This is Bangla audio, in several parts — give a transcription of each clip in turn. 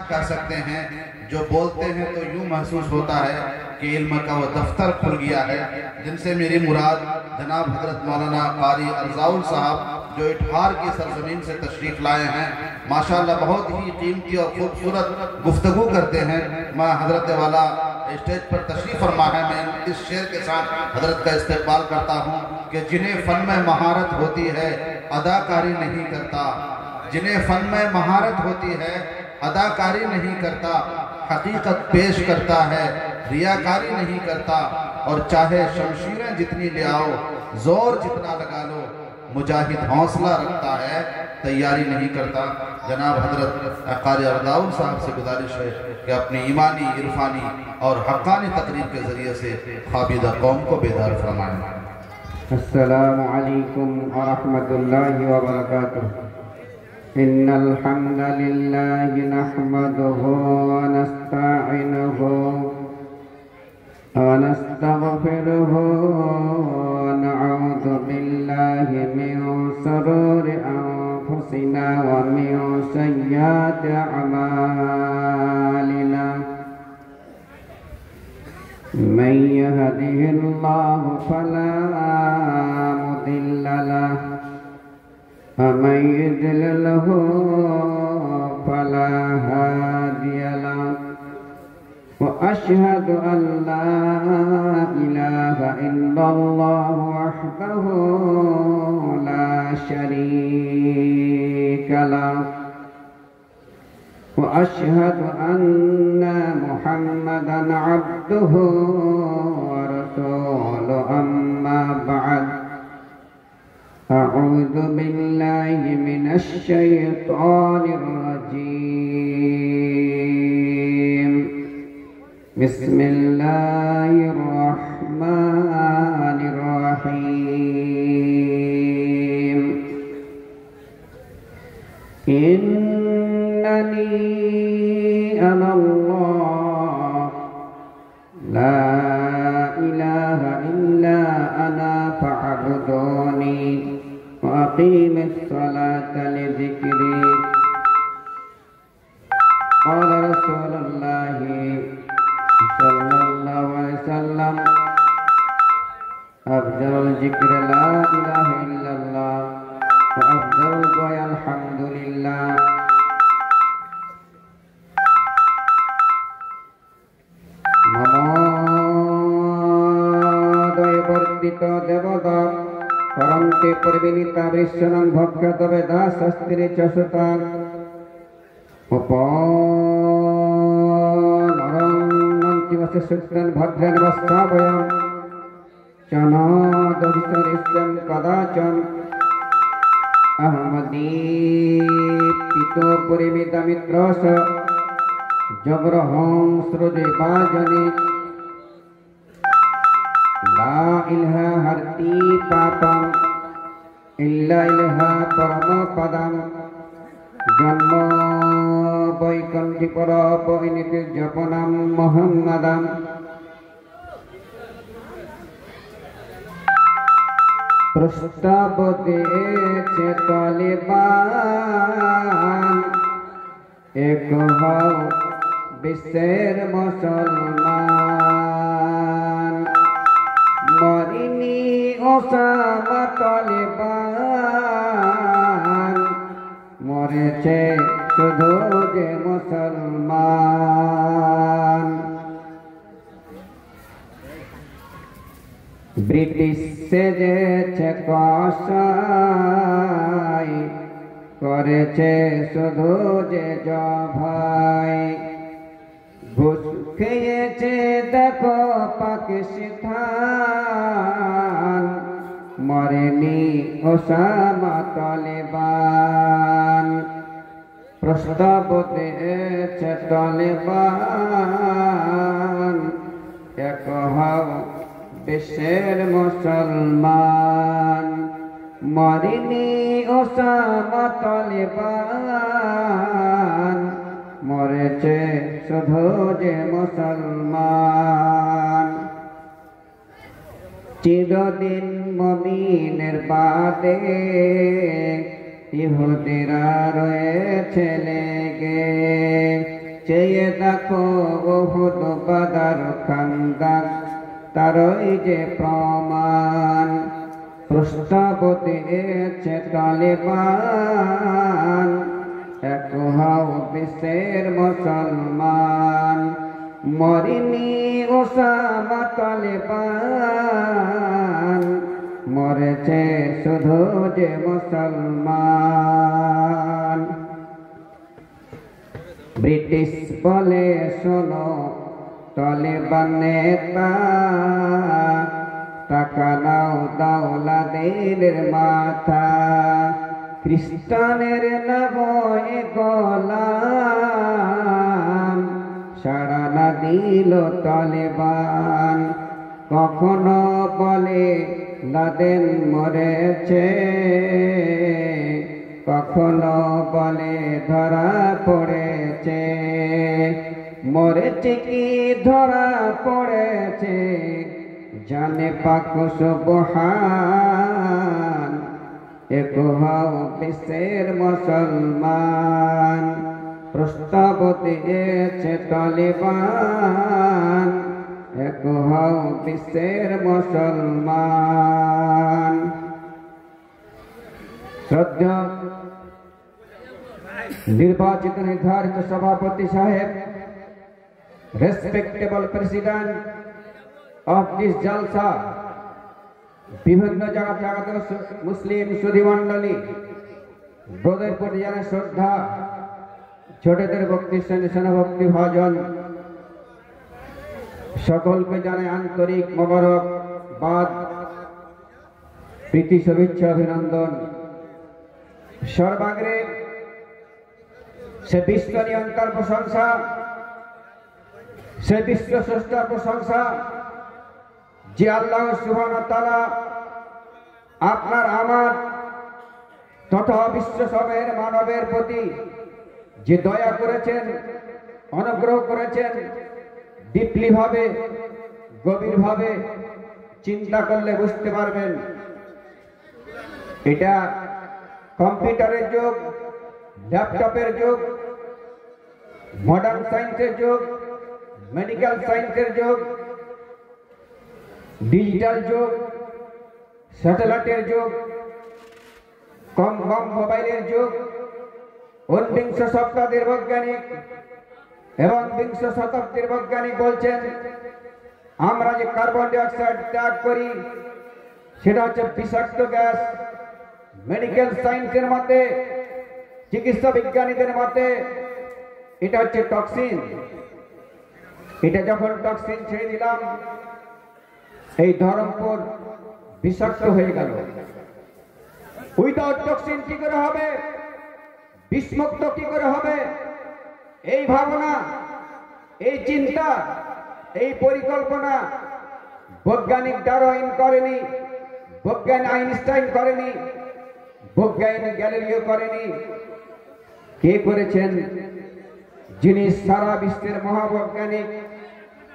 कर सकते हैं। जो बोलते हैं तो यूं महसूस होता है कि इल्म का वो दफ्तर खुल गया है। जिनसे मेरी मुराद जनाब हजरत मौलाना कारी अर्जाउल साहब जो इटहार की सरजमीन से तशरीफ लाए हैं। माशाअल्लाह बहुत ही कीमती और खूबसूरत गुफ्तगू करते हैं। मैं हजरत वाला स्टेज पर तशरीफ फरमा है। मैं इस शेर के साथ हजरत का इस्तेकबाल करता हूँ कि जिन्हें फन में महारत होती है अदाकारी नहीं करता, जिन्हें फन में महारत होती है अदाकारी नहीं करता, हकीकत पेश करता है रियाकारी नहीं करता। और चाहे शमशीरें जितनी ले आओ जोर जितना लगा लो, मुजाहिद हौसला रखता है तैयारी नहीं करता। जनाब हजरत कारी अर्जाउल साहब से गुजारिश है कि अपनी ईमानी इरफानी और हक्कानी तकरीर के जरिए से ख्वाबीदा कौम को बेदार फरमाएं। अस्सलामु अलैकुम व रहमतुल्लाहि व बरकातुहू। इन्नल हम्दलिल्लाहि नहमदुहु व नस्तईनुहु व नस्तगफिरुहु व नऊज़ु बिल्लाहि मिन शुरूरि अनफुसिना व मिन सय्यिआति अमालिना। मन यहदिहिल्लाहु फला मुदिल्ल लहु व मन युद्लिल्हु फला हादिय लहु। व अशहदु अल्ला इलाहा इल्लल्लाह वहदहु ला शरीका लहु व अशहदु अन्ना मुहम्मदन अब्दुहु व रसूलुहु। अम्मा बअद, अऊज़ु बिल्लाहि मिनश शैतानिर रजीम। बिस्मिल्लाहिर रहमानिर रहीम। इन्ननी अनल्लाह ला इलाहा इल्ला अना फअब्दूनी व अक़ीमिस्सलाता लिज़िक्री। क़ाल रसूलुल्लाहि सल्लल्लाहु अलैहि वसल्लम अफ़ज़लुल ज़िक्रि ला इलाहा इल्लल्लाह व अफ़ज़लुल दुआ अल्हम्दुलिल्लाह। नमोदय वर्तित देवता परन्ते परिविनीता वृषणं भक्षत वेदा शस्त्रे च सुता उपनरन्ति सुत्रं भद्रं वस्ताभयं चनादभिसरिष्यं कदाचन अहमदीप्तितो परिमितमित्रस जबरहं सृजवाजने। ला इलाहा हर्ति पापम इल्ला इलाहा परमपदम। जन्म वैकंठिपरापरिणति जपनम मुहम्मदम। प्रस्ताव देते तालिबान एक हौ विशेर मुसलमान। मरिनी ओसामा तालिबान मरेছে শুধু যে মুসলমান। ব্রিটিশ সেজেছে কসাই করেছে শুধু যে জবাই। ঘুষ খেয়েছে দেখো পাকিস্তান মরেনি ওসামা তালিবান। প্রস্তাব দিয়েছে তালিবান এক হও বিশ্বের মুসলমান। মরেনি ওসামা তালিবান মরেছে শুধু যে মুসলমান। চিরদিন মুমিনের বাদে ইহুদিরা রয়েছে লেগে চেয়ে দেখো উহুদ বাদার খান্দাক তারই যে প্রমাণ পৃষ্ঠপোষিয়েছে তালেবান এক হও বিশ্বের মুসলমান মরিনি ওসামা তালেবান মরেছে শুধু যে মুসলমান ব্রিটিশ বলে শোনো তালেবান নেতা টাকা নাও দাওলাদের মাথা খ্রিস্টানের নবয় গোলাম সাড়া না দিল তালেবান কখনো বলে লাদেন মরেছে কখনো বলে ধরা পড়েছে মরেছে কি ধরা পড়েছে জানে পাক সুবহান এক হও বিশ্বের মুসলমান প্রস্তাব দিয়েছে তালেবান এক হও বিশ্বের মুসলমান শ্রদ্ধা নির্বাচিত নির্ধারিত সভাপতি সাহেব respectable president of this jalsa বিভিন্ন জায়গাতে মুসলিম সুধী মণ্ডলী বড়দের প্রতি জানাই শ্রদ্ধা ছোটদের ভক্তি সেনাভক্তি ভাজন সকলকে জানাই আন্তরিক মোবারকবাদ প্রীতি শুভেচ্ছা অভিনন্দন সর্বাগ্রে সে বিশ্ব নিয়ন্তার প্রশংসা সে বিশ্ব স্রষ্টার প্রশংসা যে আল্লাহ সুবহানাহু ওয়া তাআলা আপনার আমার তথা বিশ্ব সবের মানবের প্রতি যে দয়া করেছেন অনুগ্রহ করেছেন ডিপলি ভাবে গভীর ভাবে চিন্তা করলে বুঝতে পারবেন এটা কম্পিউটারের যুগ ল্যাপটপের যুগ মডার্ন সায়েন্সের যুগ মেডিকেল সায়েন্সের যুগ ডিজিটাল যুগ স্যাটেলাইটের যুগ কম মোবাইলের যুগ ঊনবিংশ শতাব্দীর বৈজ্ঞানিক এবং বিংশ শতাব্দীর বৈজ্ঞানিক বলছেন আমরা যে কার্বন ডাই অক্সাইড ত্যাগ করি সেটা হচ্ছে বিষাক্ত গ্যাস মেডিকেল সায়েন্সের মতে চিকিৎসা বিজ্ঞানীদের মতে এটা হচ্ছে টক্সিন এটা যখন টক্সিন ছেড়ে দিলাম এই ধরমপুর বিষাক্ত হয়ে গেল উইদাউট টক্সিন কি করে হবে বিষমুক্ত কি করে হবে এই ভাবনা এই চিন্তা এই পরিকল্পনা বৈজ্ঞানিক ডারউইন করেনি বৈজ্ঞানিক আইনস্টাইন করেনি বৈজ্ঞানিক গ্যালিলিও করেনি কে করেছেন যিনি সারা বিশ্বের মহাবৈজ্ঞানিক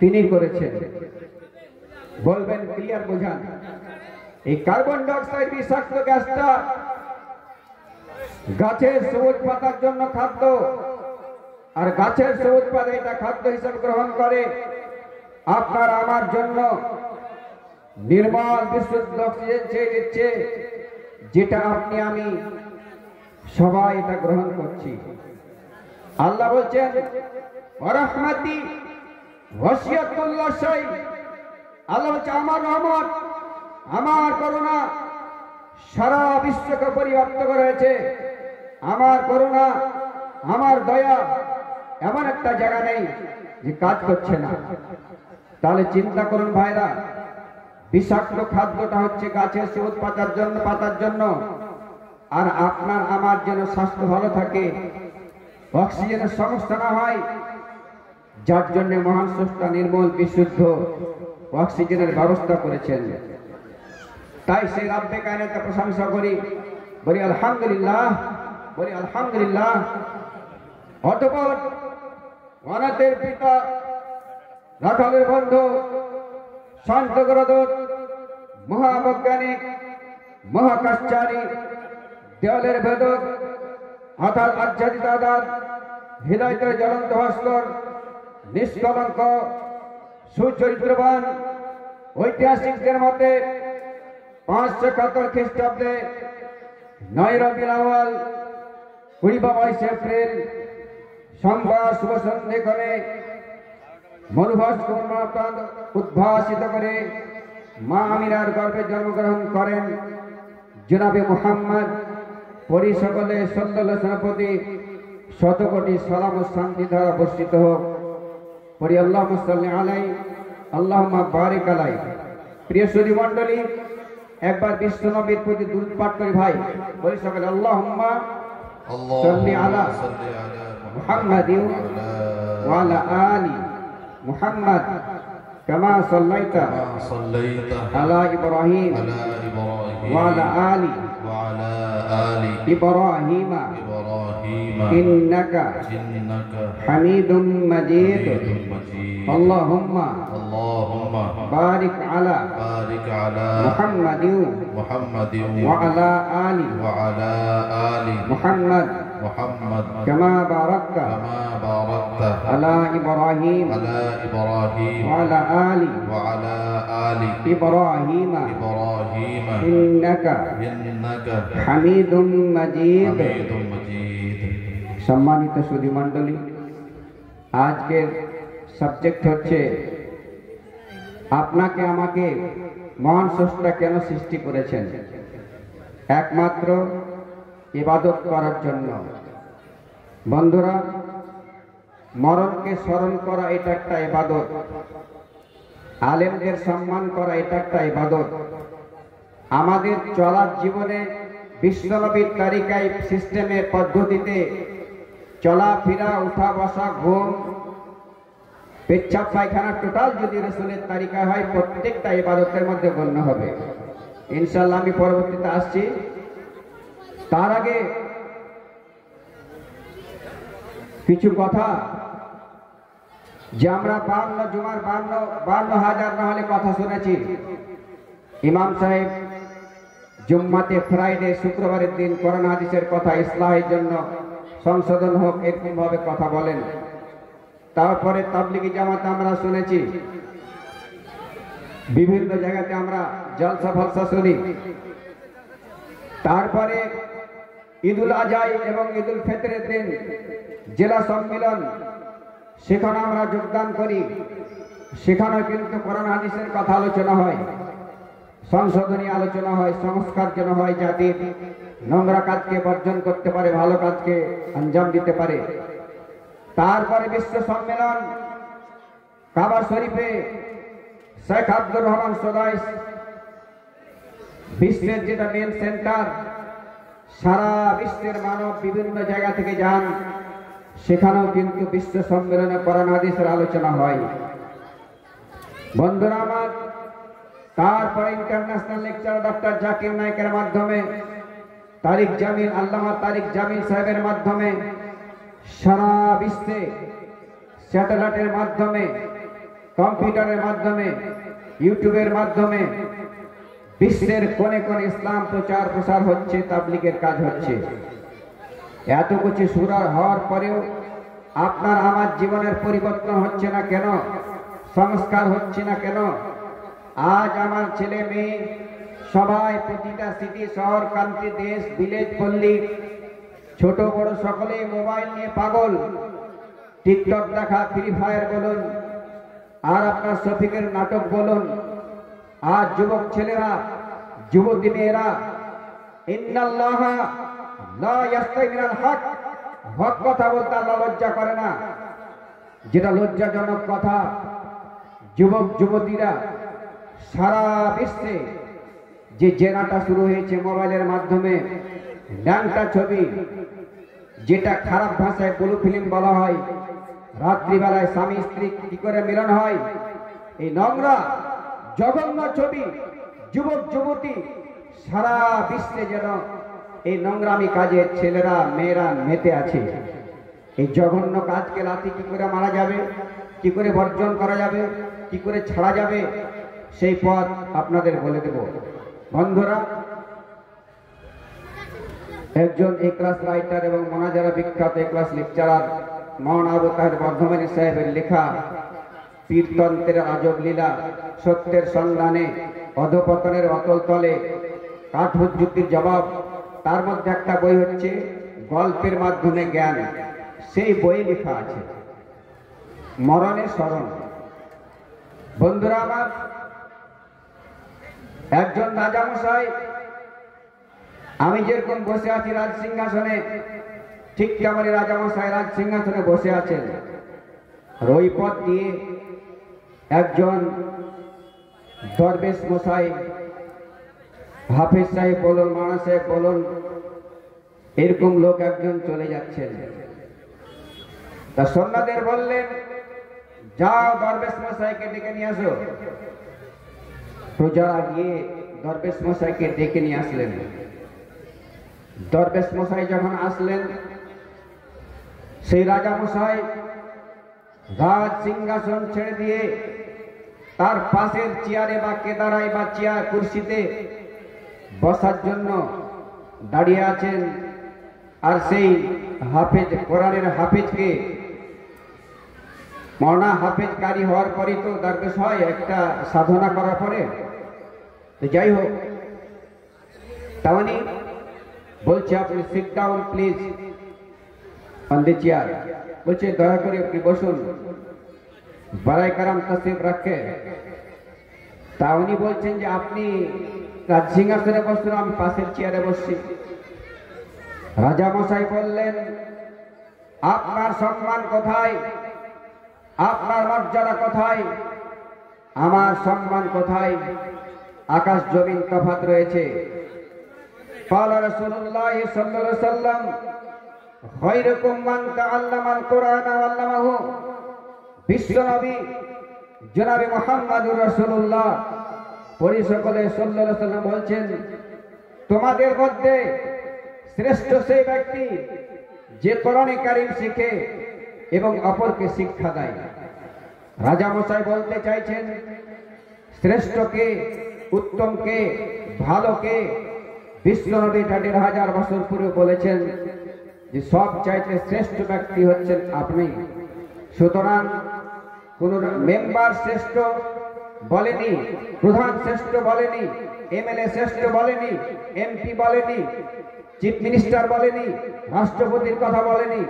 তিনি করেছেন বলবেন ক্লিয়ার বোঝান এই কার্বন ডাই অক্সাইড বিষাক্ত গ্যাসটা গাছের সবুজ পাতার জন্য খাদ্য আর গাছের সবুজ পাতা এটা খাদ্য হিসেবে গ্রহণ করে আপনার আমার জন্য নির্মল বিশুদ্ধ অক্সিজেন ছেড়ে দিচ্ছে যেটা আপনি আমি সবাই এটা গ্রহণ করছি আল্লাহ বলছেন ওয়ারাহমাতি ওয়াসিয়াত কুল্লা শাই আল্লাহ বলছে আমার রহমত আমার করুণা সারা বিশ্বকে পরিব্যাপ্ত করেছে আমার করুণা আমার দয়া এমন একটা জায়গা নেই যে কাজ করছে না তাহলে চিন্তা করুন ভাইরা বিষাক্ত খাদ্যটা হচ্ছে গাছের সবুজ পাতার জন্য আর আপনার আমার যেন স্বাস্থ্য ভালো থাকে অক্সিজেনের সমস্যা না হয় যার জন্য মহান স্রষ্টা নির্মল বিশুদ্ধ অক্সিজেনের ব্যবস্থা করেছেন তাই সেই রাব্বে কায়নাতের প্রশংসা করি বলি আলহামদুলিল্লাহ অতঃপর অনাথের পিতা রাখালের বন্ধু শান্ত গ্রদূত মহাবৈজ্ঞানিক মহাকাশচারী দেওয়ালের ভেদক অর্থাৎ আধ্যাত্মিক আদাত হৃদয়ের জ্বলন্ত ভাস্কর, নিষ্কলঙ্ক, সুচরিত্রবান ঐতিহাসিকদের মতে 571 খ্রিস্টাব্দে 9 রবিউল আউয়াল 22 এপ্রিল সোমবার শুভ সন্ধ্যেক্ষণে মরুভাস্কর উদ্ভাসিত করে মা আমিনার গর্ভে জন্মগ্রহণ করেন জনাবে মুহাম্মদ। পরিসকলে সাল্লাল্লাহু আলাইহি প্রতি শতকোটি সালাম ও শান্তি ধারা বর্ষিত হোক। পরি আল্লাহুম্মা সাল্লি আলাইহি আল্লাহুম্মা বারিক আলাইহি। প্রিয় সুধী মণ্ডলী, একবার বিশ্ব নবীর প্রতি দুরূদ পাঠ করি ভাই। বলি সকলে আল্লাহুম্মা সাল্লি আলা মুহাম্মাদিন ওয়া আলা আলি মুহাম্মাদ কামা সাল্লাইতা আলা ইব্রাহিম ওয়া আলা আলি ইব্রাহিম ইন্নাকা হামিদুম মাজিদ। আল্লাহুম্মা বারিক আলা মুহাম্মাদিন ওয়া আলা আলি মুহাম্মাদ কামা বারাকতা আলা ইব্রাহিম ওয়া আলা আলি ইব্রাহিম ইন্নাকা হামিদুম মাজিদ। সম্মানিত সুধী মণ্ডলী, আজকের সাবজেক্ট হচ্ছে আপনাকে আমাকে মহান স্রষ্টা কেন সৃষ্টি করেছেন? একমাত্র ইবাদত করার জন্য। বন্ধুরা, মরণকে স্মরণ করা এটা একটা ইবাদত, আলেমদের সম্মান করা এটা একটা ইবাদত। আমাদের চলার জীবনে বিশ্বনবীর তরিকায় সিস্টেমের পদ্ধতিতে চলাফেরা, উঠা বসা, ঘুম, পেচ্ছাপ পায়খানা টোটাল যদি রাসূলের তরিকা হয়, প্রত্যেকটা ইবাদতের মধ্যে গণ্য হবে। ইনশাআল্লাহ আমি পরবর্তীতে আসছি। তার আগে কিছু কথা, যে আমরা 52 জুমার 52,000 না হলে কথা শুনেছি। ইমাম সাহেব জুম্মাতে, ফ্রাইডে, শুক্রবারের দিন কোরআন হাদিসের কথা ইসলাহের জন্য সংশোধন হোক, এরকম ভাবে কথা বলেন। তারপরে তাবলিগি জামাতে আমরা শুনেছি, বিভিন্ন জায়গাতে আমরা জলসা ফলসা শুনি। তারপরে ঈদুল আজহা এবং ঈদুল ফিতরের দিন জেলা সম্মেলন, সেখানে আমরা যোগদান করি। সেখানে কিন্তু কোরআন হাদিসের কথা আলোচনা হয়, সংশোধনী আলোচনা হয়, সংস্কার যেন হয়, জাতির নোংরা কাজকে বর্জন করতে পারে, ভালো কাজকে আঞ্জাম দিতে পারে। তারপরে বিশ্ব সম্মেলন কাবা শরীফে শেখ আব্দুর রহমান সদাইস, বিশ্বের যেটা মেন সেন্টার, সারা বিশ্বের মানব বিভিন্ন জায়গা থেকে যান, সেখানেও কিন্তু বিশ্ব সম্মেলনে কোরআন হাদিসের আলোচনা হয়। বন্ধুরা আমার, তারপরে ইন্টারন্যাশনাল লেকচার ডক্টর জাকির নায়েকের মাধ্যমে, তারিক জামিল, আল্লামা তারিক জামিল সাহেবের মাধ্যমে সারা বিশ্বে স্যাটেলাইটের মাধ্যমে, কম্পিউটারের মাধ্যমে, ইউটিউবের মাধ্যমে বিশ্বের কোণে কোণে ইসলাম প্রচার প্রসার হচ্ছে, তাবলীগের কাজ হচ্ছে। এত কিছু সুরার হওয়ার পরেও আপনার আমার জীবনের পরিবর্তন হচ্ছে না কেন? সংস্কার হচ্ছে না কেন? আজ আমার ছেলে মেয়ে সবাই প্রতিটা সিটি, শহর, কান্ট্রি, দেশ, ভিলেজ, পল্লী, ছোট বড় সকলে মোবাইল নিয়ে পাগল। টিকটক দেখা, ফ্রি ফায়ার বলুন, আর আপনার শফিকের নাটক বলুন। আজ যুবক ছেলেরা, যুবতী মেয়েরা, ইন্নাল্লাহা লা ইয়াস্তাহি মিনাল হক, হক কথা বলতে আল্লাহ লজ্জা করে না। যেটা লজ্জাজনক কথা, যুবক যুবতীরা সারা বিশ্বে যে জেনাটা শুরু হয়েছে মোবাইলের মাধ্যমে, ন্যাংটা ছবি, যেটা খারাপ ভাষায় ব্লু ফিল্ম বলা হয়, রাত্রিবেলায় স্বামী স্ত্রী কি করে মিলন হয়, এই নোংরা জঘন্য ছবি, যুবক যুবতী সারা বিশ্বে যেন এই নোংরামি কাজে ছেলেরা মেয়েরা মেতে আছে। এই জঘন্য কাজকে লাথি কি করে মারা যাবে, কি করে বর্জন করা যাবে, কি করে ছাড়া যাবে, সেই পথ আপনাদের বলে দেব। বন্ধুরা, একজন এ ক্লাস রাইটার এবং মোনাজারা বিখ্যাত এ ক্লাস লেকচারার মৌলানা আবু তাহের বর্ধমানী সাহেবের লেখা পীরতন্ত্রের আজব লীলা, সত্যের সন্ধানে, অধপতনের অতল তলে, কাঠহুজ্জুতির জবাব, তার মধ্যে একটা বই হচ্ছে গল্পের মাধ্যমে জ্ঞান। সেই বইয়ে লেখা আছে মরণের স্মরণ। বন্ধুরা আমার, একজন রাজামশাই, আমি যেরকম বসে আছি রাজ সিংহাসনে, ঠিক তেমনি রাজামশাই রাজ সিংহাসনে বসে আছেন। ওই পথ দিয়ে একজন দরবেশ মশাই, হাফিজ সাহেব বলুন, মানা সাহেব বলুন, এরকম লোক একজন চলে যাচ্ছেন। তা সৈন্যদের বললেন, যাও দরবেশ মশাইকে ডেকে নিয়ে আসো। প্রজারা গিয়ে দরবেশ মশাইকে ডেকে নিয়ে আসলেন। দরবেশ মশাই যখন আসলেন, সেই রাজা মশাই রাজ সিংহাসন ছেড়ে দিয়ে তার পাশের চেয়ারে বা কেদারায় বা চেয়ার কুর্সিতে বসার জন্য দাঁড়িয়ে আছেন। আর সেই হাফেজ, কোরআনের হাফেজকে, মৌলানা হাফেজ কারি হওয়ার পরই তো দরবেশ হয়, একটা সাধনা করার পরে। তো যাই হোক, তেমনি বলছে, আপনি sit down please on the chair. বলছে, দয়া করে আপনি বসুন, বারাই কারাম তসরিফ রাখে। তা উনি বলছেন যে আপনি রাজ সিংহাসনে বসুন, আমি পাশের চেয়ারে বসছি। রাজা মশাই বললেন, আপনার সম্মান কোথায়, আপনার মর্যাদা কোথায়, আমার সম্মান কোথায়? আকাশ জমিন তফাৎ রয়েছে। ক্বালা রাসূলুল্লাহ সাল্লাল্লাহু আলাইহি ওয়াসাল্লাম, খায়রুকুম মান তাআল্লামাল কুরআন ওয়া আল্লামাহু। বিশ্ব নবী জনাবে মুহাম্মদুর রাসূলুল্লাহ পরিসকলে সাল্লাল্লাহু আলাইহি ওয়াসাল্লাম বলছেন, তোমাদের মধ্যে শ্রেষ্ঠ সেই ব্যক্তি যে কোরআনে কারীম শিখে এবং অপরকে শিক্ষা দেয়। রাজা মশাই বলতে চাইছেন, শ্রেষ্ঠকে, উত্তমকে, ভালোকে বিশ্বনবী ১৫০০ বছর পূর্বে বলেছেন যে সব চাইতে শ্রেষ্ঠ ব্যক্তি হচ্ছেন আপনি। সুতরাং কোন মেম্বার শ্রেষ্ঠ বলেনি, প্রধান শ্রেষ্ঠ বলেনি, এমএলএ শ্রেষ্ঠ বলেনি, এমপি বলেনি, চিফ মিনিস্টার বলেনি, রাষ্ট্রপতির কথা বলেনি।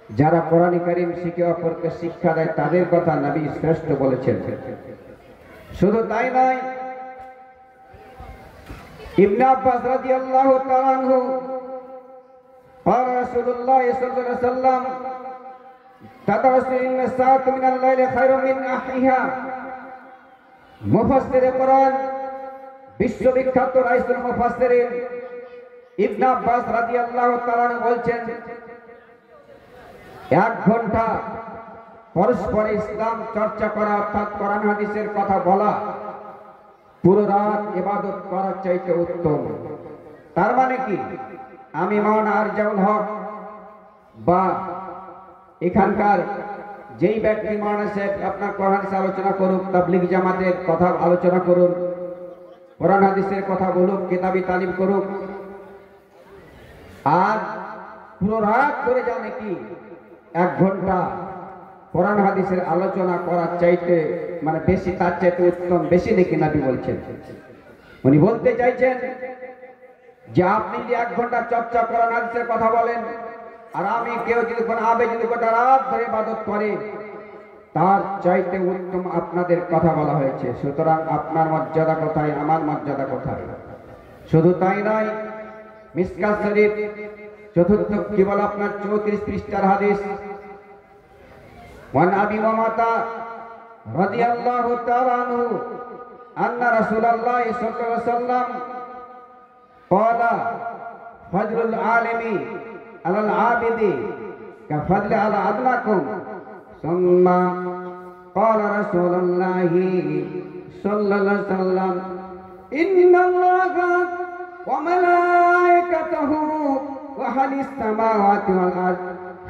যারা কোরআন কারীম শিখে অপরকে শিক্ষা দেয় তাদের কথা নবী শ্রেষ্ঠ বলেছেন। শুধু তাই নয়, ইবনে আব্বাস রাদিয়াল্লাহু তাআলা আনহু قال رسول الله صلى الله عليه وسلم تدرس إن الساعة من الليل خير من أحيها। মুফাসসিরে কোরআন, বিশ্ববিখ্যাত রাইসুল মুফাসসিরিন ইবনে আব্বাস রাদিয়াল্লাহু তাআলা আনহু বলছেন, 1 ঘন্টা পরস্পর ইসলাম চর্চা করা, অর্থাৎ কোরআন হাদিসের কথা বলা, পুরো রাত ইবাদত করার চাইতে উত্তম। তার মানে কি, আমি মাওলানা আরজাউল হক বা এখানকার যেই ব্যক্তি মাওলানা সাহেব আপনার কোরআন হাদিস আলোচনা করুক, তাবলীগ জামাতের কথা আলোচনা করুন, কোরআন হাদিসের কথা বলুক, কিতাবি তালিম করুক, আর পুরো রাত ধরে জানে কি 1 ঘন্টা কোরআন হাদিসের আলোচনা করার চাইতে মানে বেশি, তার চাইতে উত্তম বেশি দেখি নবী বলছেন। উনি বলতে চাইছেন যে আপনি যে 1 ঘন্টা চর্চা কোরআন হাদিসের কথা বলেন, আর আমি কেউ যদি কোন আবে যদি গোটা রাত ধরে ইবাদত করে, তার চাইতে উত্তম আপনাদের কথা বলা হয়েছে। সুতরাং আপনার মর্যাদা কোথায়, আমার মর্যাদা কোথায়? শুধু তাই নয়, মিশকাত শরীফ 4th কি বলে আপনার 34 পৃষ্ঠার হাদিস, ওয়ান আবি উমামা রাদিয়াল্লাহু তাআলা আনহু আন্না রাসূলুল্লাহ সাল্লাল্লাহু আলাইহি ওয়াসাল্লাম قال فضل العالم على العابد كفضل على أدناكم. ثم قال رسول الله صلى الله عليه وسلم إن الله وملائكته وأهل السماوات والأرض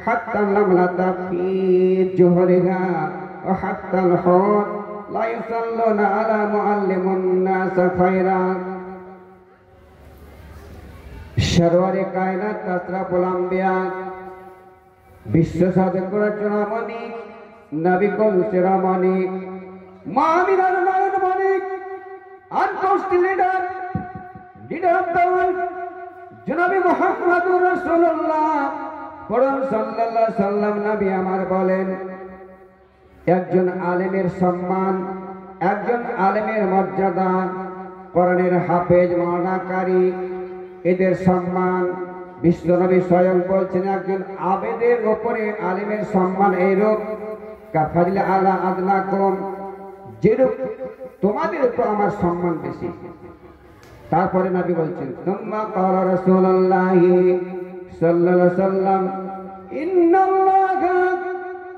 حتى النملة في جحرها وحتى الحوت لا يصلون على معلم الناس خيرا. সরওয়ারে কায়নাত আশরাফুল আম্বিয়া বিশ্ব সাধকের চূড়ামণি নবী কুল শিরোমণি মা আমিনার নয়ন মানিক আনকোস্ট লিডার অফ দ্য ওয়ার্ল্ড জনাবে মুহাম্মদুর রাসূলুল্লাহ করম সাল্লাল্লাহু আলাইহি সাল্লাম নবী আমার বলেন, একজন আলেমের সম্মান, একজন আলেমের মর্যাদা, কোরআনের হাফেজ মাওলানাকারী, এদের সম্মান বিশ্বনবী স্বয়ং বলছেন একজন আবেদের উপরে আলেমের সম্মান এইরূপ কাফারিল আলা আদনাকুম, যেরূপ তোমাদের উপর আমার সম্মান বেশি। তারপরে নবী বলছেন তুম্মা ক্বালা রাসূলুল্লাহি সাল্লাল্লাহু আলাইহি সাল্লাম ইন্নাল্লাহা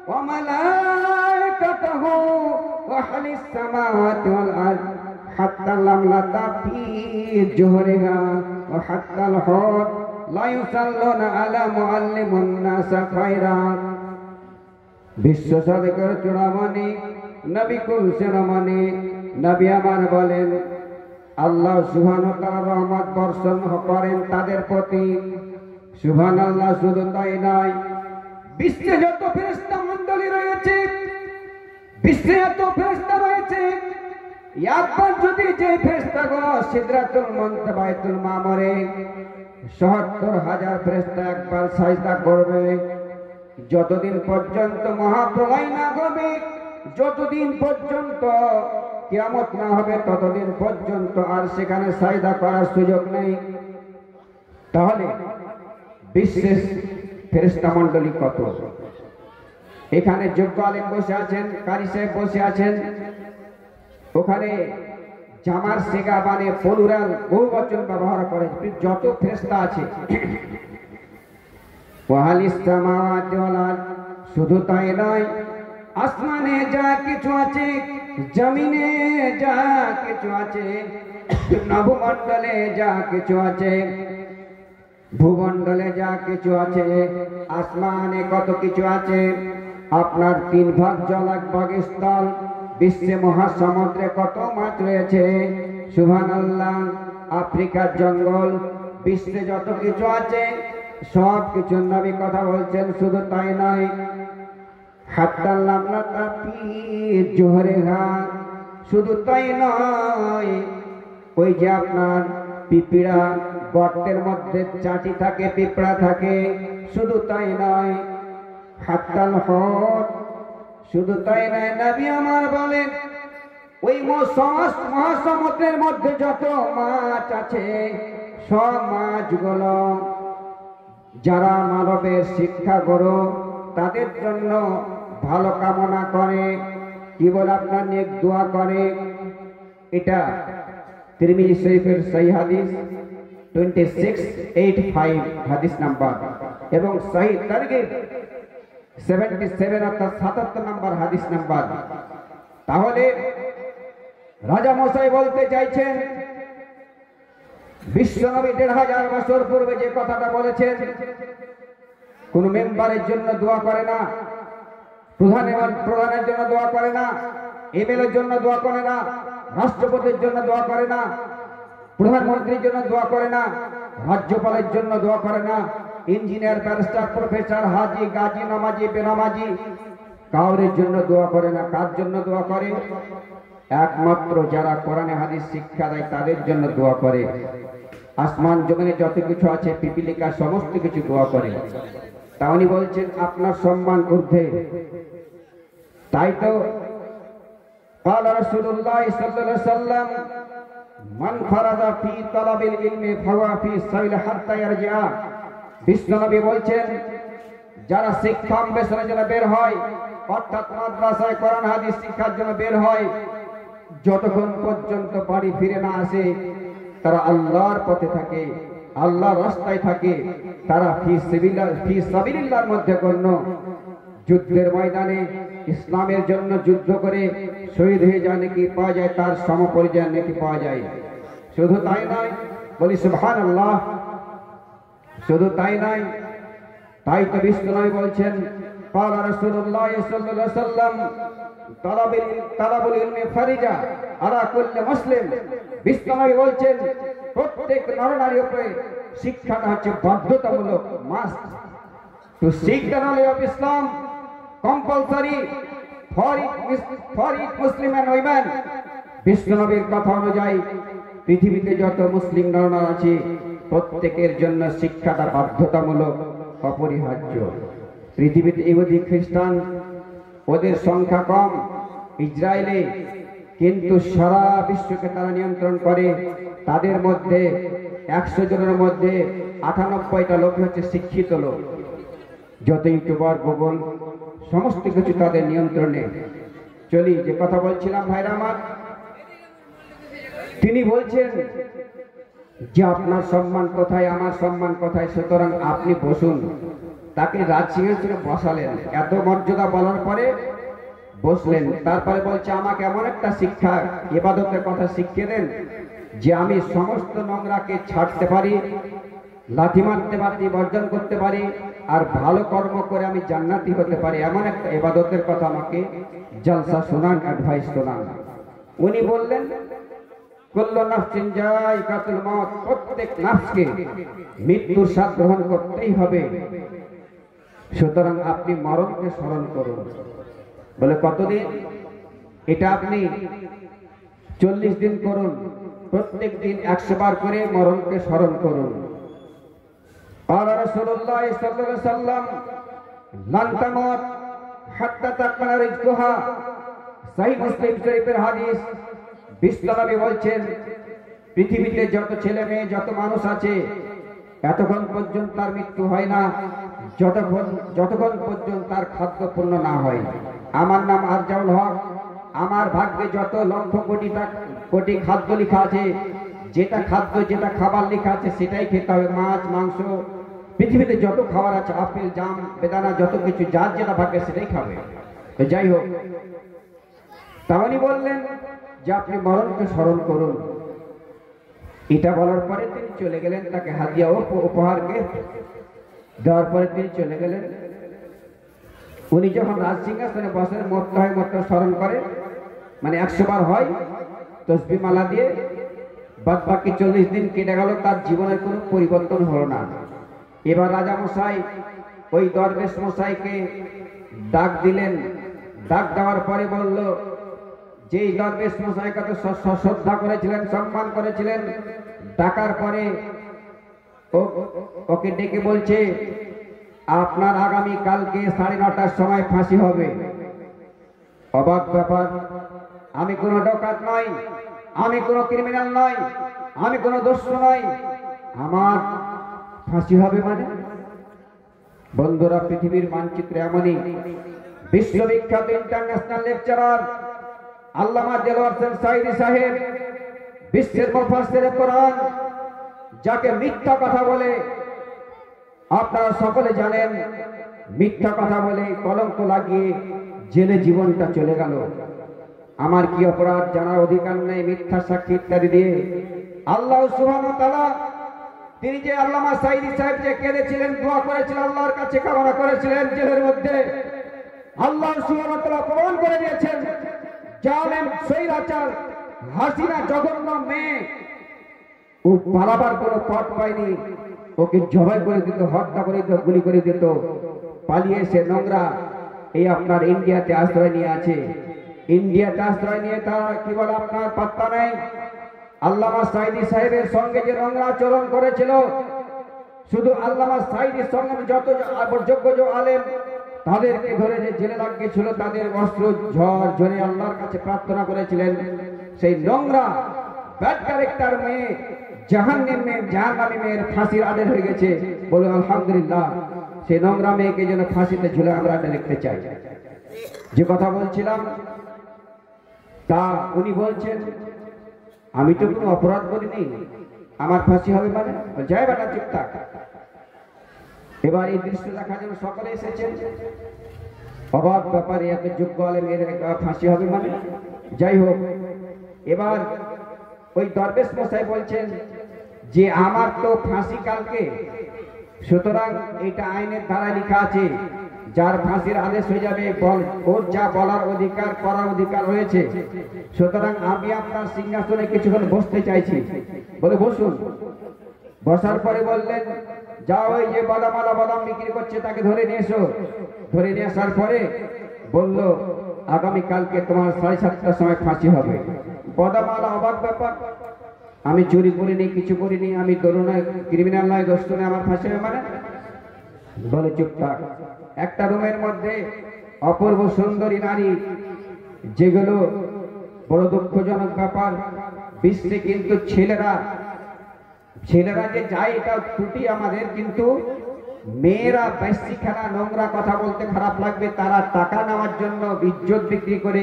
ওয়া মালাইকাতাহু ওয়া আহলিস সামাওয়াতি ওয়াল আরদ হাত্তা লামলাতা ফি জুহরিহা ওয়া হাত্তাল হুত লা ইউসাল্লুনা আলা মুআল্লিমিন নাস খায়রা। বিশ্ব সাধকের চূড়ামণি নবী কুল শিরোমণি নবী আমার বলেন, আল্লাহ সুবহানাহু ওয়া তাআলা রহমত বর্ষণ করেন তাদের প্রতি। সুবহানাল্লাহ, শুধু তাই নয়, বিশ্বে যত ফেরেশতা মণ্ডলী রয়েছে, বিশ্বে এত ফেরেশতা রয়েছে, একবার যদি যে ফেরেশতাগুলো সিদরাতুল মুনতাহা বাইতুল মামুরে ৭৭,০০০ ফেরেশতা একবার সাজদা করবে, যতদিন পর্যন্ত মহাপ্রলয় না হবে, যতদিন পর্যন্ত কিয়ামত না হবে, ততদিন পর্যন্ত আর সেখানে সাজদা করার সুযোগ নেই। তাহলে বিশ্বের ফেরেশতা মণ্ডলী কত? এখানে যোগ্য আলেম বসে আছেন, কারি সাহেব বসে আছেন, ওখানে জামার সেগা মানে প্লুরাল বহু বচন ব্যবহার করে যত ফেরেশতা আছে। ওয়াহালিস সামাওয়াতি ওয়াল আরদ, শুধু তাই নয়, আসমানে যা কিছু আছে, জমিনে যা কিছু আছে, নভমণ্ডলে যা কিছু আছে, ভূমণ্ডলে যা কিছু আছে, আসমানে কত কিছু আছে, আপনার 3 ভাগ জল 1 ভাগ স্থল, বিশ্বে মহাসমুদ্রে কত মাছ রয়েছে, সুবহানাল্লাহ, আফ্রিকার জঙ্গল, বিশ্বে যত কিছু আছে সব কিছু নবী কথা বলছেন। শুধু তাই নয়, হাত্তা লামলাতা ফি জুহরিহা, শুধু তাই নয়, ওই যে আপনার পিঁপড়া গর্তের মধ্যে চাটি থাকে, পিঁপড়া থাকে, শুধু তাই নয়, হাত্তাল হুত, শুধু তাই নয়, নবী আমার বলেন ওই মহাসমুদ্রের মধ্যে যত মাছ আছে সব মাছগুলো যারা মানবের শিক্ষা গুরু তাদের জন্য ভালো কামনা করে, কি বলে আপনার নেক দোয়া করে। এটা তিরমিজি শরীফের সহিহ হাদিস 2685 হাদিস নাম্বার এবং সহিহ তারগিব 77 অর্থাৎ 77 নাম্বার হাদিস নাম্বার। তাহলে রাজা মশাই বলতে চাইছেন বিশ্বনবী ১৫০০ বছর পূর্বে যে কথাটা বলেছেন, কোন মেম্বারের জন্য দোয়া করে না, প্রধানের জন্য দোয়া করে না, এমএলএর জন্য দোয়া করে না, রাষ্ট্রপতির জন্য দোয়া করে না, প্রধানমন্ত্রীর জন্য দোয়া করে না, রাজ্যপালের জন্য দোয়া করে না, ইঞ্জিনিয়ার, ব্যারিস্টার, প্রফেসর, হাজি, গাজী, নামাজি, বেনামাজি কাউরের জন্য দোয়া করে না। কার জন্য দোয়া করে? একমাত্র যারা কোরআনে হাদিস শিক্ষা দেয় তাদের জন্য দোয়া করে। আসমান জমিনে যত কিছু আছে, পিপিলিকা, সমস্ত কিছু দোয়া করে। তা উনি বলছেন আপনার সম্মান ঊর্ধ্বে। তাই তো قال رسول الله صلى الله عليه وسلم من فرض في طلب العلم فهو في السبيل حتى يرجع। বিশ্বনবী বলছেন যারা শিক্ষা অন্বেষণের জন্য বের হয়, অর্থাৎ মাদ্রাসায় কোরআন হাদিস শিক্ষার জন্য বের হয়, যতক্ষণ পর্যন্ত বাড়ি ফিরে না আসে তারা আল্লাহর পথে থাকে, আল্লাহর রাস্তায় থাকে, তারা ফি সাবিলিল্লাহর মধ্যে গণ্য। যুদ্ধের ময়দানে ইসলামের জন্য যুদ্ধ করে শহীদ হয়ে যায় নাকি পাওয়া যায়, তার সমপরিচয় নাকি পাওয়া যায়। শুধু তাই নয়, বলি সুবহানাল্লাহ, শুধু তাই নয়, তাই তো বিশ্বনবী বলছেন قال رسول الله صلى الله عليه وسلم তালাবুল ইলমি ফারিজা আলা কুল্লি মুসলিম। বিশ্বনবী বলছেন প্রত্যেক নরনারীর উপরে শিক্ষাটা হচ্ছে বাধ্যতামূলক, must. to seek the knowledge of Islam compulsory for each Muslim and women. Vishnu নবীর কথা অনুযায়ী পৃথিবীতে যত মুসলিম নরনারী আছে প্রত্যেকের জন্য শিক্ষাটা বাধ্যতামূলক, অপরিহার্য। পৃথিবীতে ইহুদি খ্রিস্টান ওদের সংখ্যা কম ইসরায়েলে, কিন্তু সারা বিশ্বকে তারা নিয়ন্ত্রণ করে। তাদের মধ্যে 100 জনের মধ্যে 98টা লোক হচ্ছে শিক্ষিত লোক। যত ইউটিউবার গুগল সমস্ত কিছু তাদের নিয়ন্ত্রণে। চলি, যে কথা বলছিলাম ভাইরা আমার, তিনি বলছেন যে আপনার সম্মান কোথায়, আমার সম্মান কোথায়, সুতরাং আপনি বসুন। তাকে রাজসিংহাসনে বসালেন, এত মর্যাদা বলার পরে বসলেন। তারপরে বলছে আমাকে এমন একটা শিক্ষা, ইবাদতের কথা শিখিয়ে দেন যে আমি সমস্ত নোংরাকে ছাড়তে পারি, লাথি মারতে পারি, বর্জন করতে পারি, আর ভালো কর্ম করে আমি জান্নাতি হতে পারি। এমন একটা ইবাদতের কথা আমাকে জলসা শোনান, অ্যাডভাইস শোনান। উনি বললেন কুল্লু নাফসিন যায়কাতুল মউত, প্রত্যেক নাফসকে মৃত্যুর স্বাদ গ্রহণ করতেই হবে, সুতরাং আপনি মরণকে স্মরণ করুন। বলে কতদিন? এটা আপনি 40 দিন করুন, প্রত্যেক দিন 100 বার করে মরণকে স্মরণ করুন। قال رسول الله صلى الله عليه وسلم لن تموت حتى تكمل رزقها। সহিহ মুসলিম শরীফের হাদিস। বিশ্বনবী বলছেন পৃথিবীতে যত ছেলে মেয়ে, যত মানুষ আছে, এতক্ষণ পর্যন্ত তার মৃত্যু হয় না যতক্ষণ পর্যন্ত তার খাদ্য পূর্ণ না হয়। আমার নাম আরজাউল হক। আমার ভাগ্যে যত লক্ষ কোটি খাদ্য লেখা আছে, যেটা খাদ্য, যেটা খাবার লেখা আছে সেটাই খেতে হবে। মাছ, মাংস, পৃথিবীতে যত খাবার আছে, আপেল, জাম, বেদানা, যত কিছু যার যেটা ভাগ্যে সেটাই খাবে। তো যাই হোক, তাহলে বললেন যে আপনি মরণকে স্মরণ করুন। এটা বলার পরে তিনি চলে গেলেন, তাকে হাদিয়া ও উপহারকে দেওয়ার পরে তিনি চলে গেলেন। উনি যখন রাজসিংহাসনে বসেন, মরতে হয়, মরতে স্মরণ করে, মানে 100 বার হয় তসবিহ মালা দিয়ে। বাদ বাকি 40 দিন কেটে গেল, তার জীবনের কোনো পরিবর্তন হলো না। এবার রাজা মশাই ওই দরবেশ মশাইকে ডাক দিলেন। ডাক দেওয়ার পরে বলল, যেই দরবেশ মশাইকে তো শ্রদ্ধা করেছিলেন, সম্মান করেছিলেন, ডাকার পরে ওকে ডেকে বলছে আপনার আগামী কালকে 9:30টার সময় ফাঁসি হবে। অবাক ব্যাপার, আমি কোনো ডাকাত নই, আমি কোনো ক্রিমিনাল নই, আমি কোনো দস্যু নই, আমার ফাঁসি হবে মানে? বন্ধুরা, পৃথিবীর মানচিত্রে এমনই বিশ্ববিখ্যাত ইন্টারন্যাশনাল লেকচারার আল্লামা দেলোয়ার হোসেন সাঈদী সাহেব, বিশ্বের মুফাসসিরে কোরআন, যাকে মিথ্যা কথা বলে আপনারা সকলে জানেন, মিথ্যা কথা বলে কলঙ্ক লাগিয়ে জেলে জীবনটা চলে গেল। আমার কি অপরাধ জানার অধিকার নেই? মিথ্যা সাক্ষী ইত্যাদি দিয়ে আল্লাহ সুবহানাহু ওয়া তাআলা, তিনি যে আল্লামা সাঈদী সাহেব যে কেঁদেছিলেন, দোয়া করেছিলেন, আল্লাহর কাছে কামনা করেছিলেন জেলের মধ্যে, আল্লাহ সুবহানাহু ওয়া তাআলা প্রমাণ করে দিয়েছেন জালেম স্বৈরাচার হাসিনা জঘন্য মেয়ে, ও পালাবার কোনো পথ পায়নি, ওকে জবাই করে দিত, হত্যা করে দিত, গুলি করে দিত। পালিয়ে সে নোংরা এই আপনার ইন্ডিয়াতে আশ্রয় নিয়ে আছে। ইন্ডিয়াতে আশ্রয় নিয়ে তারা কি বলে আপনার পাত্তা নেই। আল্লামা সাঈদী সাহেবের সঙ্গে যে নোংরা আচরণ করেছিল, শুধু আল্লামা সাঈদীর সঙ্গে যত যোগ্য আলেম তাদেরকে ধরে যে জেলে লাগিয়েছিল, তাদের অস্ত্র ঝড় ঝরে আল্লাহর কাছে প্রার্থনা করেছিলেন। সেই নোংরা ব্যাড ক্যারেক্টার মেয়ে, জাহান্নামী মেয়ের ফাঁসির আদেশ হয়ে গেছে। বলে আলহামদুলিল্লাহ, সেই নোংরা মেয়েকে যেন ফাঁসিতে ঝুলে আমরা দেখতে চাই। যে কথা বলছিলাম তা উনি বলছেন আমি তো কোনো অপরাধ করিনি, আমার ফাঁসি হবে মানে? যাই বেটা চুপ থাক। এবার এই দৃশ্য দেখার জন্য সকলে এসেছেন। অবাক ব্যাপারে, এত যোগ্য আলেমের ফাঁসি হবে মানে? যাই হোক, এবার ওই দরবেশ মশাই বলছেন যে আমার তো ফাঁসি কালকে, সুতরাং এটা আইনের ধারায় লেখা আছে, যার ফাঁসির আদেশ হয়ে যাবে ওর যা বলার অধিকার, করার অধিকার রয়েছে। সুতরাং আমি আপনার সিংহাসনে কিছুক্ষণ বসতে চাইছি। বলে বসুন। বসার পরে বললেন যাও ওই যে বাদামালা বাদাম বিক্রি করছে তাকে ধরে নিয়ে এসো। ধরে নিয়ে আসার পরে বলল আগামীকালকে তোমার 7:30টার সময় ফাঁসি হবে। বাদামালা অবাক ব্যাপার, আমি চুরি করিনি, কিছু করিনি, আমি ক্রিমিনাল নয়, দোষ নয়, আমার ফাঁসি হবে মানে? বলে চুপ থাক। একটা রুমের মধ্যে অপূর্ব সুন্দরী নারী, যেগুলো বড় দুঃখজনক ব্যাপার, বিশ্বে কিন্তু ছেলেরা যে যায় এটা ত্রুটি আমাদের, কিন্তু মেয়েরা বেশি খেলা নোংরা কথা বলতে খারাপ লাগবে, তারা টাকা নেওয়ার জন্য ইজ্জত বিক্রি করে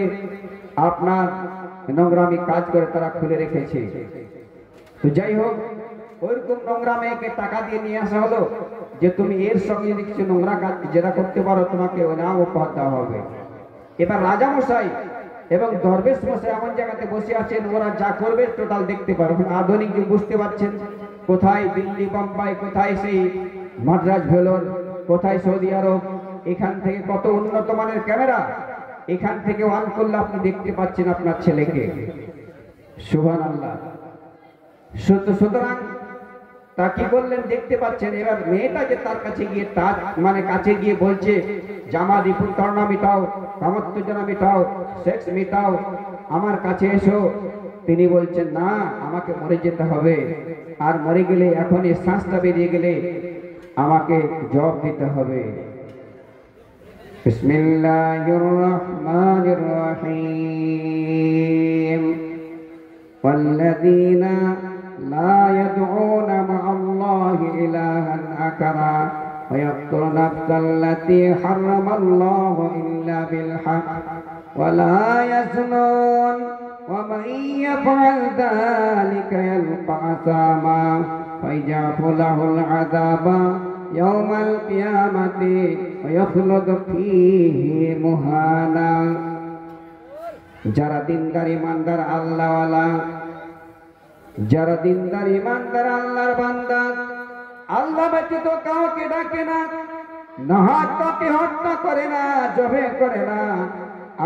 আপনার নোংরামি কাজ করে তারা খুলে রেখেছে। তো যাই হোক, ওইরকম নোংরা মেয়েকে টাকা দিয়ে নিয়ে আসা হলো যে তুমি এর সঙ্গে যদি কিছু নোংরা কাজ যেটা করতে পারো তোমাকে নাম উপহার দেওয়া হবে। এবার রাজামশাই এবং দরবেশ মশাই এমন জায়গাতে বসে আছেন, ওরা যা করবে টোটাল দেখতে পারবেন। আধুনিক যুগ, বুঝতে পারছেন, কোথায় দিল্লি বোম্বাই, কোথায় সেই মাদ্রাজ ভেলোর, কোথায় সৌদি আরব, এখান থেকে কত উন্নত মানের ক্যামেরা, এখান থেকে অন করলে আপনি দেখতে পাচ্ছেন আপনার ছেলেকে। সুবহানাল্লাহ। সুতরাং তা কি করলেন দেখতে পাচ্ছেন। এবার মেয়েটা যে তার কাছে গিয়ে কাছে গিয়ে বলছে জামা রিপুর করনা মিটাও, কামত্তজনা মিটাও, সেক্স মিটাও, আমার কাছে এসো। তিনি বলছেন না, আমাকে মরে যেতে হবে, আর মরে গেলে এখন এই শ্বাসটা বেরিয়ে গেলে আমাকে জবাব দিতে হবে। বিসমিল্লাহির রহমানির রহিম। ওয়াল্লাযীনা লা ইয়াদউনা মা'আল্লাহি ইলাহান আখরা ওয়া ইয়াকতুলুনা নাফসাল্লাতী হারামাল্লাহু ইল্লা বিল হক ওয়া লা ইয়াজনুন ওয়া মান ইয়াফআল যালিকা ইয়ালকা আসামা ফায়াজআফু লাহুল আযাবা ইয়াওমাল কিয়ামাতি ওয়া ইয়াখলুদু ফীহি মুহানা। যারা দিনদার ইমানদার আল্লাহওয়ালা, যারা দিনদার ইমানদার আল্লাহর বান্দা, আল্লাহ ব্যতীত কাউকে ডাকে না, নাহককে হত্যা করে না, জবে করে না,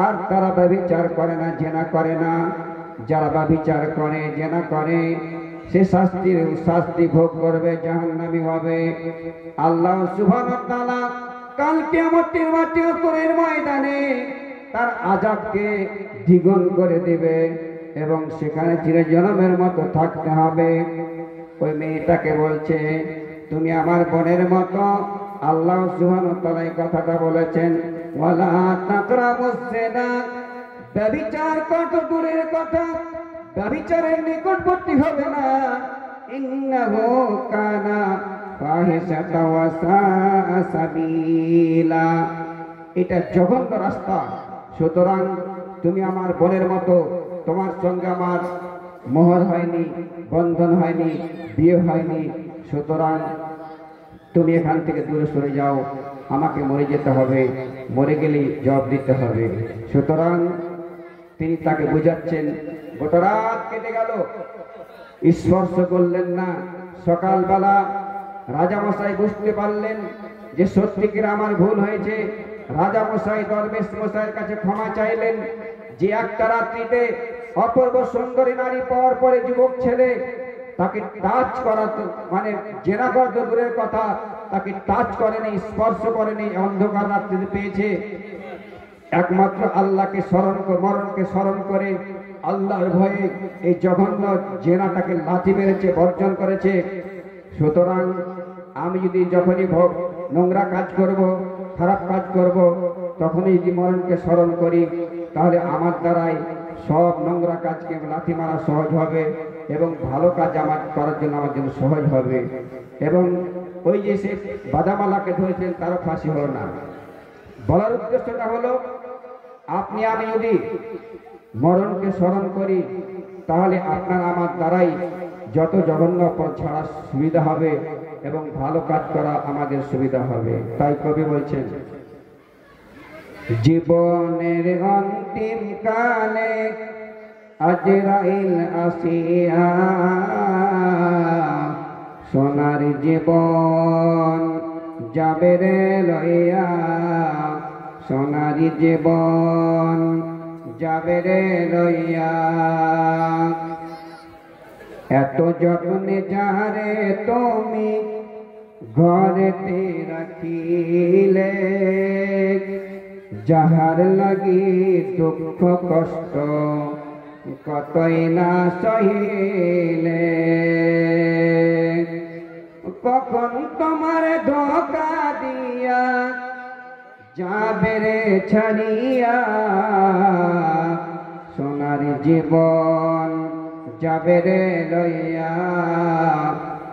আর তারা ব্যভিচার করে না, জেনা করে না। যারা ব্যভিচার করে, জেনা করে, সে শাস্তি ভোগ করবে, জাহান্নামী হবে। আল্লাহ সুবহানাহু ওয়া তাআলা কাল কিয়ামতের মাঠের ময়দানে তার আযাবকে দ্বিগুণ করে দিবে এবং সেখানে চিরজনমের মতো থাকতে হবে। ওই মেয়েটাকে বলছে তুমি আমার বোনের মতো। আল্লাহ সুবহানাহু ওয়া তাআলা এই কথাটা বলেছেন, ওয়ালা তাকরাবুস জিনা, ব্যভিচার কত দূরের কথা, ব্যভিচারের নিকটবর্তী হবে না। ইন্নাহু কানা ফাহিশাতাও ওয়া সাআ সাবিলা, এটা জঘন্য রাস্তা। সুতরাং তুমি আমার বোনের মতো, তোমার সঙ্গে আমার মোহর হয়নি, বন্ধন হয়নি, বিয়ে হয়নি, সুতরাং তুমি এখান থেকে দূরে সরে যাও, আমাকে মরে যেতে হবে, মরে গেলেই জবাব দিতে হবে। সুতরাং তিনি তাকে বুঝাচ্ছেন। গোটা রাত কেটে গেল, স্পর্শ করলেন না। সকালবেলা রাজামশাই বুঝতে পারলেন যে সত্যিকার আমার ভুল হয়েছে। রাজামশাই দরবেশ মশাইয়ের কাছে ক্ষমা চাইলেন যে একটা রাত্রিতে অপূর্ব সুন্দরী নারী পাওয়ার পরে যুবক ছেলে তাকে টাচ করা, মানে জেনা করা দূরের কথা, তাকে টাচ করেনি, স্পর্শ করেনি, অন্ধকার রাত্রিতে পেয়েছে। একমাত্র আল্লাহকে স্মরণ করে, মরণকে স্মরণ করে আল্লাহর ভয়ে এই জঘন্য জেনাটাকে লাথি মেরেছে, বর্জন করেছে। সুতরাং আমি যদি যখনই নোংরা কাজ করব, খারাপ কাজ করব, তখনই যদি মরণকে স্মরণ করি, তাহলে আমার দ্বারাই সব নোংরা কাজকে লাথি মারা সহজ হবে এবং ভালো কাজ আমার করার জন্য আমার জন্য সহজ হবে। এবং ওই যে সে বাদামালাকে ধরেছেন তারও ফাঁসি হলো না। বলার উদ্দেশ্যটা হলো, আপনি আমি যদি মরণকে স্মরণ করি, তাহলে আপনার আমার দ্বারাই যত জঘন্য পথ ছাড়া সুবিধা হবে এবং ভালো কাজ করা আমাদের সুবিধা হবে। তাই কবি বলছেন, জীবনের অন্তিম কালে আজরাইল আসিয়া, সোনার জীবন যাবে রে লইয়া, সোনার জীবন যাবে রে লইয়া। এত যত্নে যারে তুমি ঘরেতে রাখিলে যাহার লাগি দুঃখ কষ্ট কতই না সহিলে কখন তোমার ধোকা দিয়া যাবে রে ছাড়িয়া সোনার জীবন যাবে রে লইয়া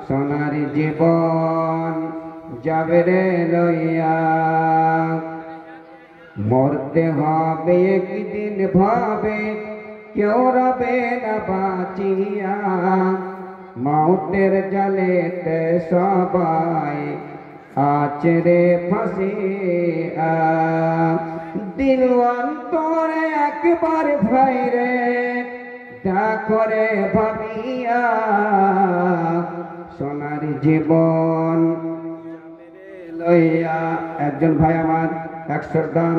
সোনার জীবন যাবে রে লইয়া মরতে হবে একদিন ভাবে কেউ রবে না বাঁচিয়া মৌতের জলেতে সবাই আচরে ফাঁসিয়া দিল অন্তরে একবার ভাইরে করে ভাবিয়া সোনার জীবন লইয়া। একজন ভাই আমার 100 দান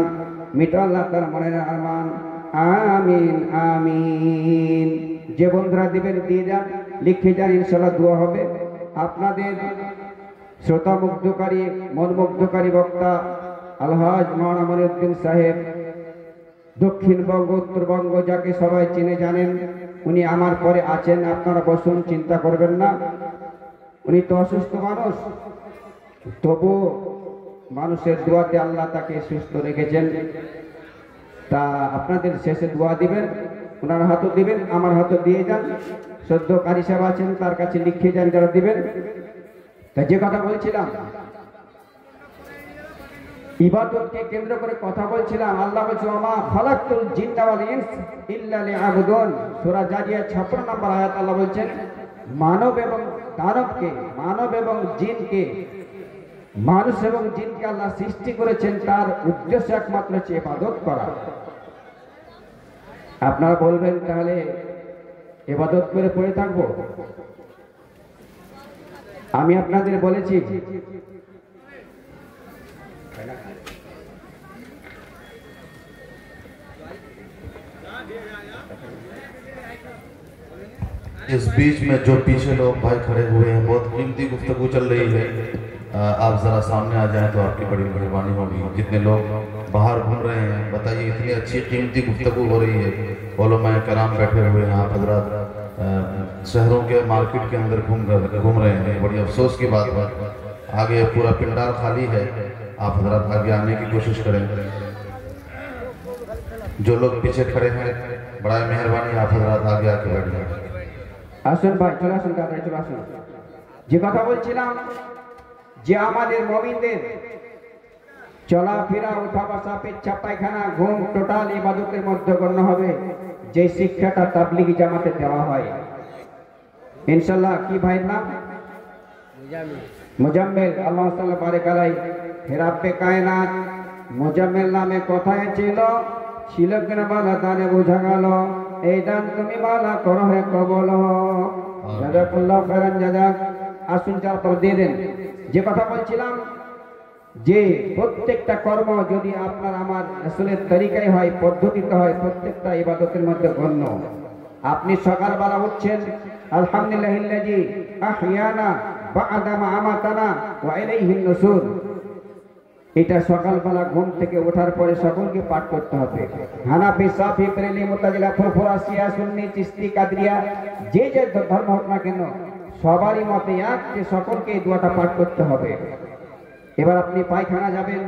মিটাল্লাহ তার মনের আরমান আমিন আমিন। যে বন্ধুরা দিবেন দিয়ে যান, লিখে যান, ইনশাআল্লাহ দোয়া হবে। আপনাদের শ্রোতা মুগ্ধকারী মনমুগ্ধকারী বক্তা আলহাজ মাওলানা মনিউদ্দিন সাহেব, দক্ষিণবঙ্গ উত্তরবঙ্গ যাকে সবাই চিনে জানেন, উনি আমার পরে আছেন। আপনারা বসুন, চিন্তা করবেন না। উনি তো অসুস্থ মানুষ, তবু মানুষের দোয়াতে আল্লাহ তাকে সুস্থ রেখেছেন। তা আপনাদের শেষে দোয়া দিবেন, ওনার হাতও দিবেন, আমার হাতও দিয়ে যান। সদ্য কারি সাহেব আছেন, তার কাছে লিখে যান যারা দিবেন। তা যে কথা বলছিলাম, ইবাদতকে কেন্দ্র করে কথা বলছিলাম। আল্লাহ বলছে ওমা খালাকতুল জিন্না ওয়াল ইনস ইল্লা লিয়াবুদুন। সূরা জারিয়া 56 নম্বর আয়াত আল্লাহ বলছেন মানব এবং দানবকে, মানব এবং জিনকে, মানুষ এবং জিনকে আল্লাহ সৃষ্টি করেছেন তার উদ্দেশ্য একমাত্র হচ্ছে ইবাদত করা। আপনারা বলবেন তাহলে ইবাদত করে পড়ে থাকবো? আমি আপনাদের বলেছি इस बीच में जो पीछे लोग भाई खड़े हुए हैं, बहुत कीमती गुफ्तगू चल रही है, आप जरा सामने आ जाएं तो आपकी बड़ी मेहरबानी होगी। जितने लोग बाहर घूम रहे हैं, बताइए इतनी अच्छी कीमती गुफ्तगू हो रही है, उलमाए कराम बैठे हुए हैं, आप हजरात शहरों के मार्केट के अंदर घूम रहे हैं। बड़ी अफसोस की बात है, आगे पूरा पिंडाल खाली है, आप हजरात आगे आने की कोशिश करें। जो लोग पीछे खड़े हैं, बड़ा मेहरबानी आप हजरात आगे आके बैठ जाए। আসুন ভাই, চলে আসুন, তাড়াতাড়ি চলে আসুন। যে কথা বলছিলাম যে আমাদের মুমিনদের চলাফেরা, উঠা বসা, পেচ্ছাপ পায়খানা, ঘুম টোটাল ইবাদতের মধ্যে গণ্য হবে, যে শিক্ষাটা তাবলিগি জামাতে দেওয়া হয়। ইনশাআল্লাহ কি ভাইয়ের নাম? মুজাম্মেল। আল্লাহ তাআলা বারেক আলাইহি। হে রাব্বে কায়নাত, মুজাম্মেল নামে কথায় ছিল, ছিল কিনা বালা দানে বোঝা গেল, এই দান তুমি বালা করো হে কবল। জাযাকুল্লাহ খায়রান জাযাক। আসুন চাপড় দিয়ে দেন। যে কথা বলছিলাম যে প্রত্যেকটা কর্ম যদি আপনার আমার রাসূলের তরিকায় হয়, পদ্ধতিতে হয়, প্রত্যেকটা ইবাদতের মধ্যে গণ্য। আপনি সকালবেলা উঠছেন, আলহামদুলিল্লাহিল্লাযী আহইয়ানা বা'দা মা আমাতানা ওয়া ইলাইহিন নুশুর। এটা সকালবেলা ঘুম থেকে ওঠার পরে সকলকে পাঠ করতে হবে। হানাফি, শাফি, বেরেলি, মুতাজিলা, ফুরফুরা, শিয়া, সুন্নি, চিশতি, কাদরিয়া, যে যে ধর্ম হোক না কেন, সবারই মতে এক যে সকলকে এই দোয়াটা পাঠ করতে হবে। এবার আপনি পায়খানা যাবেন,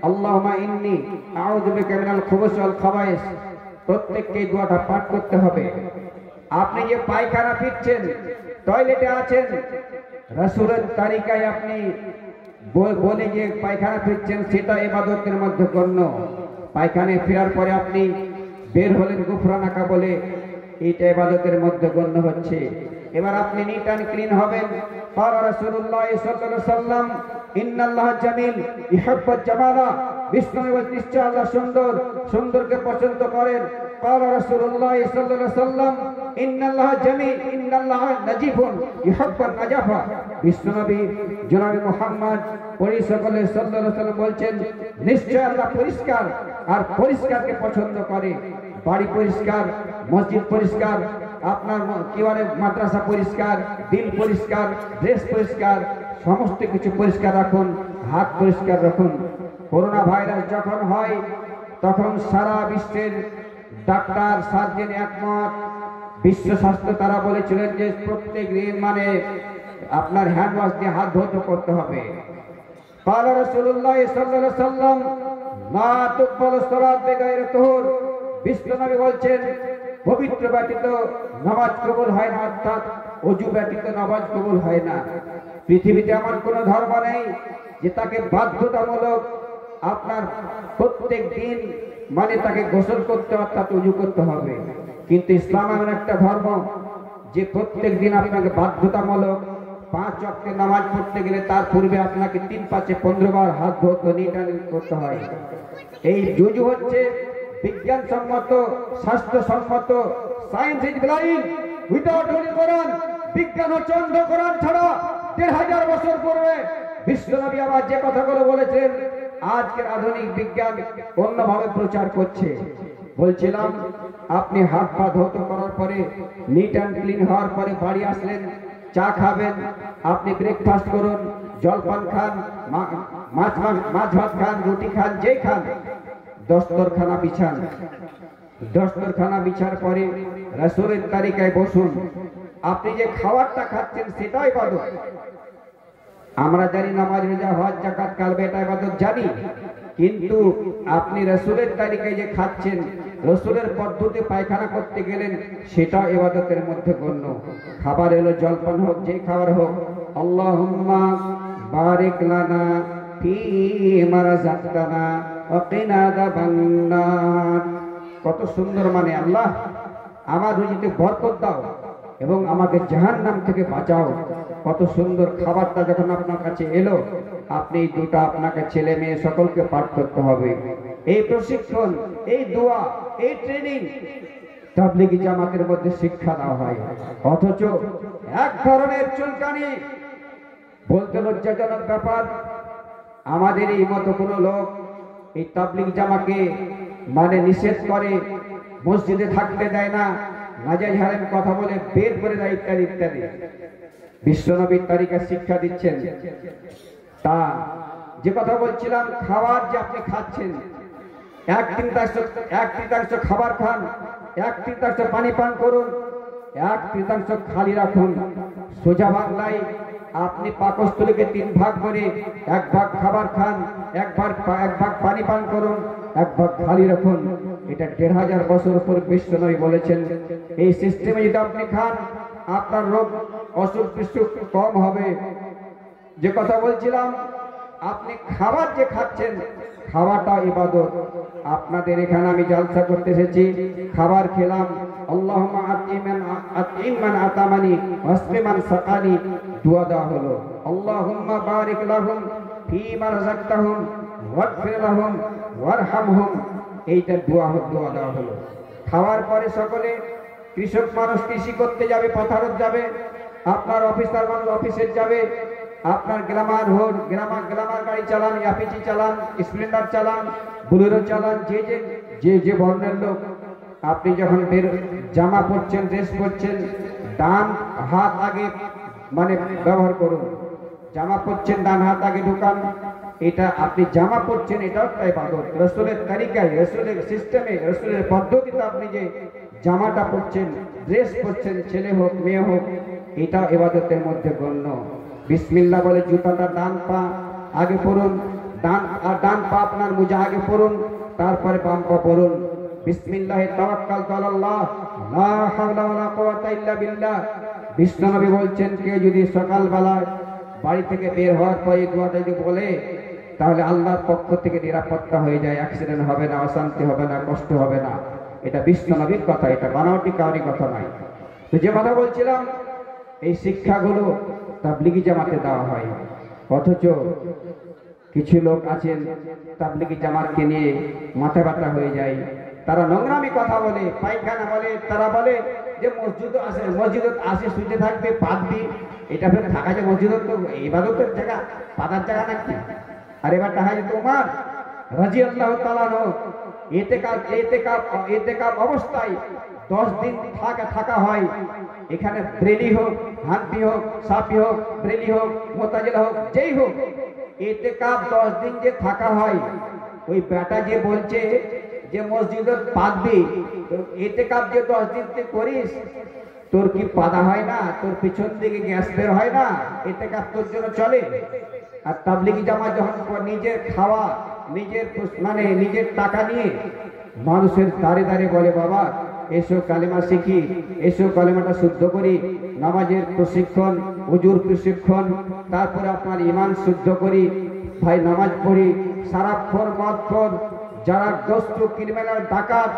আল্লাহুম্মা ইন্নী আউযু বিকা মিনাল খুবুসি ওয়াল খাবায়েস, প্রত্যেককে এই দোয়াটা পাঠ করতে হবে। আপনি যে পায়খানা ফিরছেন, টয়লেটে আছেন, রাসূলের তরিকায় আপনি বলে যে পায়খানা ফিরছেন, সেটা ইবাদতের মধ্যে গণ্য। পায়খানায় ফেরার পরে আপনি বের হলেন গুফরানাকা বলে, এটা ইবাদতের মধ্যে গণ্য হচ্ছে। এবার আপনি নিট অ্যান্ড ক্লিন হবেন। قال رسول الله صلى الله عليه وسلم ان الله جميل يحب الجمال। বিষ্ণু নিশ্চয় আল্লাহ সুন্দর, সুন্দরকে পছন্দ করেন। قال رسول الله صلى الله عليه وسلم ان الله جميل ان الله نجيب يحب النجافة। বিষ্ণু নবী জনাবে মুহাম্মদ পরিসকলে সাল্লাল্লাহু আলাইহি ওয়াসাল্লাম বলছেন, নিশ্চয় আল্লাহ পরিষ্কার, আর পরিষ্কারকে পছন্দ করে। বাড়ি পরিষ্কার, মসজিদ পরিষ্কার, আপনার কি বলে মাদ্রাসা পরিষ্কার, দিল পরিষ্কার, ড্রেস পরিষ্কার, সমস্ত কিছু পরিষ্কার রাখুন, হাত পরিষ্কার রাখুন। করোনা ভাইরাস যখন হয় তখন সারা বিশ্বের ডাক্তার সার্জন একমত, বিশ্ব স্বাস্থ্য তারা বলেছিলেন যে প্রত্যেক দিন মানে আপনার হ্যান্ড ওয়াশ দিয়ে হাত ধৌত করতে হবে। قال رسول الله صلى الله عليه وسلم لا تقبل الصلاة بغير طهور। বিশ্বনবী বলছেন পবিত্র ব্যতীত নামাজ কবুল হয় না, অর্থাৎ ওযু ব্যতীত নামাজ কবুল হয় না। পৃথিবীতে এমন কোনো ধর্ম নেই যে তাকে বাধ্যতামূলক আপনার প্রত্যেক দিন মানে তাকে গোসল করতে অর্থাৎ ওযু করতে হবে, কিন্তু ইসলাম এমন একটা ধর্ম যে প্রত্যেক দিন আপনাকে বাধ্যতামূলক 5 ওয়াক্তের নামাজ পড়তে গেলে তার পূর্বে আপনাকে 3-5-15 বার হাত ধোতে নিটানি করতে হয়। এই ওযু হচ্ছে বিজ্ঞানসম্মত, স্বাস্থ্যসম্মত। Science is blind without holy Quran. বিজ্ঞান হচ্ছে অন্ধ, কোরআন ছাড়া। 1500 বছর পূর্বে বিশ্বনবী আবার যে কথাগুলো বলেছেন আজকের আধুনিক বিজ্ঞান অন্যভাবে প্রচার করছে। বলছিলাম আপনি হাত পা ধৌত করার পরে নিট অ্যান্ড ক্লিন হওয়ার পরে বাড়ি আসলেন, চা খাবেন, আপনি ব্রেকফাস্ট করুন, জলপান খান, মাছ ভাত খান, রুটি খান, যেই খান, দস্তরখানা বিছান। দস্তরখানা বিছার পরে রাসূলের তরিকায় বসুন। আপনি যে খাবারটা খাচ্ছেন সেটাই ইবাদত। আমরা জানি নামাজ, রোজা, হজ, যাকাত, কালবে এটা ইবাদত জানি, কিন্তু আপনি রাসূলের তরিকায় যে খাচ্ছেন, রাসূলের পদ্ধতিতে পায়খানা করতে গেলেন, সেটাও ইবাদতের মধ্যে গণ্য। খাবার এলো জলপান হোক, যে খাবার হোক, আল্লাহুম্মা বারিক লানা ফীমা রাযাকতানা ওয়া কিনা আযাবান্নার। কত সুন্দর, মানে আল্লাহ আমার রুজিতে বরকত দাও এবং আমাকে জাহান্নাম থেকে বাঁচাও। কত সুন্দর খাবারটা যখন আপনার কাছে এলো, আপনি এই দুটো আপনাকে ছেলে মেয়ে সকলকে পাঠ করতে হবে। এই প্রশিক্ষণ, এই দোয়া, এই ট্রেনিং তাবলীগী জামাতের মধ্যে শিক্ষা দেওয়া হয়। অথচ এক ধরনের চুলকানি, বলতে লজ্জাজনক ব্যাপার, আমাদের এই মতো কোনো লোক এই তাবলীগী জামাকে মানে নিষেধ করে, মসজিদে থাকতে দেয় না, নাজায়েজ হারাম কথা বলে বের করে দেয়, ইত্যাদি ইত্যাদি। বিশ্বনবীর তরিকা শিক্ষা দিচ্ছেন। তা যে কথা বলছিলাম, খাবার যে আপনি খাচ্ছেন, 1/3 খাবার খান, 1/3 পানি পান করুন, 1/3 খালি রাখুন। সোজা বাংলায় আপনি পাকস্থলীকে 3 ভাগ করে 1 ভাগ খাবার খান, 1 ভাগ পানি পান করুন, 1 ভাগ খালি রাখুন। এটা 1500 বছর পর বিশ্বনবী বলেছেন। এই সিস্টেমে যদি আপনি খান, আপনার রোগ অসুখ বিসুখ কম হবে। যে কথা বলছিলাম, আপনি খাবার যে খাচ্ছেন, খাওয়াটা ইবাদত। আপনাদের এখানে আমি জলসা করতে এসেছি, খাবার খেলাম, আল্লাহুম্মা আতঈম মান আতামানি ওয়াসকি মান সাকানি, দোয়া দেওয়া হলো। আল্লাহুম্মা বারিক লাহুম ফীমা রাযাকতাহুম ওয়াগফির লাহুম ওয়ারহামহুম, এইটা দোয়া দেওয়া হলো। খাওয়ার পরে সকলে, কৃষক মানুষ কৃষি করতে যাবে, পথারত যাবে, আপনার অফিসার মানুষ অফিসে যাবে, আপনার গ্লামার গাড়ি চালান, এপিজি চালান, স্প্লেন্ডার চালান, বুলেরো চালান, যে বর্ণের লোক, আপনি যখন জামা পরছেন, ড্রেস পরছেন, ডান হাত আগে মানে ব্যবহার করুন। জামা পরছেন, ডান হাত আগে ঢুকান। এটা আপনি জামা পরছেন, এটাও ইবাদত। রাসূলের তরিকায়, রাসূলের সিস্টেমে, রাসূলের পদ্ধতিতে আপনি যে জামাটা পরছেন, ড্রেস পরছেন, ছেলে হোক মেয়ে হোক, এটা ইবাদতের মধ্যে গণ্য। বিসমিল্লাহ বলে জুতাটা ডান পা আগে পরুন, ডান পা আপনার মোজা আগে পরুন, তারপরে বাম পা পরুন। বিসমিল্লাহি তাওয়াক্কালতু আলাল্লাহ লা হাওলা ওয়ালা কুওয়াতা ইল্লা বিল্লাহ। বিশ্বনবী বলছেন, কেউ যদি সকালবেলা বাড়ি থেকে বের হওয়ার পর এই দোয়াটা যদি বলে, তাহলে আল্লাহর পক্ষ থেকে নিরাপত্তা হয়ে যায়, অ্যাক্সিডেন্ট হবে না, অশান্তি হবে না, কষ্ট হবে না। এটা বিশ্বনবীর কথা, এটা বানাওয়াটি কাউরি কথা নয়। তো যে কথা বলছিলাম, এই শিক্ষাগুলো তাবলীগী জামাতে দেওয়া হয়। অথচ কিছু লোক আছেন তাবলীগী জামাতকে নিয়ে মাথা ব্যথা হয়ে যায়, তারা নোংরামি কথা বলে, পায়খানা বলে, তারা বলে যে মসজিদ আসে শুতে থাকবে, পাতবি, এটা ফের থাকা যে মসজিদ তো ইবাদতের জায়গা, পাতার জায়গা নাকি? আর এবার দেখা যেত উমর রাদিয়াল্লাহু তাআলা আনহু ইতিকাফ অবস্থায় 10 দিন থাকা হয়। এখানে ব্রেলি হোক, হানফি হোক, সাফি হোক, ব্রেলি হোক, মুতাজিলা হোক, যেই হোক, ইতিকাফ 10 দিন যে থাকা হয়, ওই বেটা যে বলছে যে মসজিদে পাকবি, ইতিকাফ যে 10 দিন তুই করিস, তোর কি পাদা হয় না? তোর পিছন দিকে গ্যাস বের হয় না? ইতিকাফ তোর জন্য চলে? আর তাবলিগি জামাত যখন নিজের খাওয়া, নিজের টাকা নিয়ে মানুষের দাঁড়ে দাঁড়িয়ে বলে, বাবা এসো কালেমা শিখি, এসো কালেমাটা শুদ্ধ করি, নামাজের প্রশিক্ষণ, ওযুর প্রশিক্ষণ, তারপরে আপনার ঈমান শুদ্ধ করি, ভাই নামাজ পড়ি, সারাক্ষণ মদখোর, যারা দস্যু ক্রিমিনাল ডাকাত,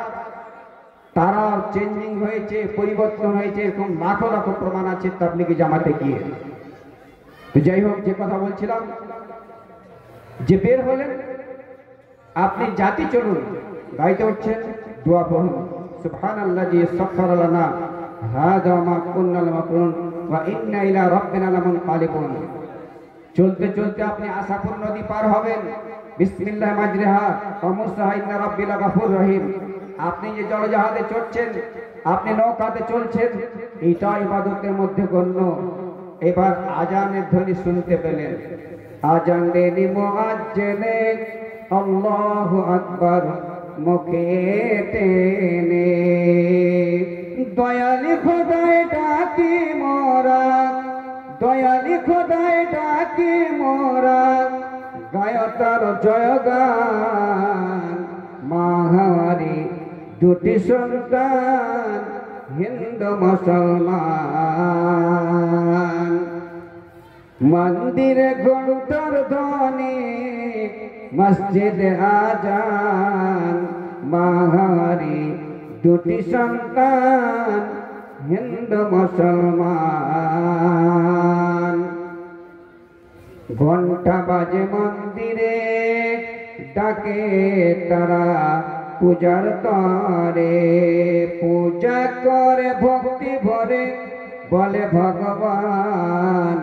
তারা চেঞ্জিং হয়েছে, পরিবর্তন হয়েছে, এরকম লাখো লাখো প্রমাণ আছে তাবলিগি জামাতে গিয়ে। তো যাই হোক, যে কথা বলছিলাম, যে বের হলেন, আপনি জাতি চলুন, গাইতে হচ্ছেন, দোয়া পড়ুন, সুবহানাল্লাযী সাখখারা লানা হাযা মা কুন্না লানাকরুন ওয়া ইন্না ইলা রাব্বিনা লামুনকালিবুন। চলতে চলতে আপনি আশাপুর নদী পার হবেন, বিসমিল্লাহ মাজরিহা ওয়া মুরসাহা ইন্না রাব্বি লাগাফুর রহিম। আপনি যে জলজাহাজে চড়ছেন, আপনি নৌকাতে চলছেন, এটা ইবাদতের মধ্যে গণ্য। এবার আজানের ধ্বনি শুনতে পেলেন, আজান দেনি মুআজ্জিনে আল্লাহু আকবার মুখে টেনে, দয়ালি খোদায় ডাকি মোরা, দয়ালি খোদায় ডাকি মোরা, গায়তার জয়গান, মাহারি দুটি সন্তান হিন্দু মুসলমান, মন্দিরে ঘণ্টার ধ্বনি, মসজিদে আজান, মাহারি দুটি সন্তান হিন্দু মুসলমান। ঘণ্টা বাজে মন্দিরে, ডাকে তারা পূজার তরে, পূজা করে ভক্তি ভরে, বলে ভগবান,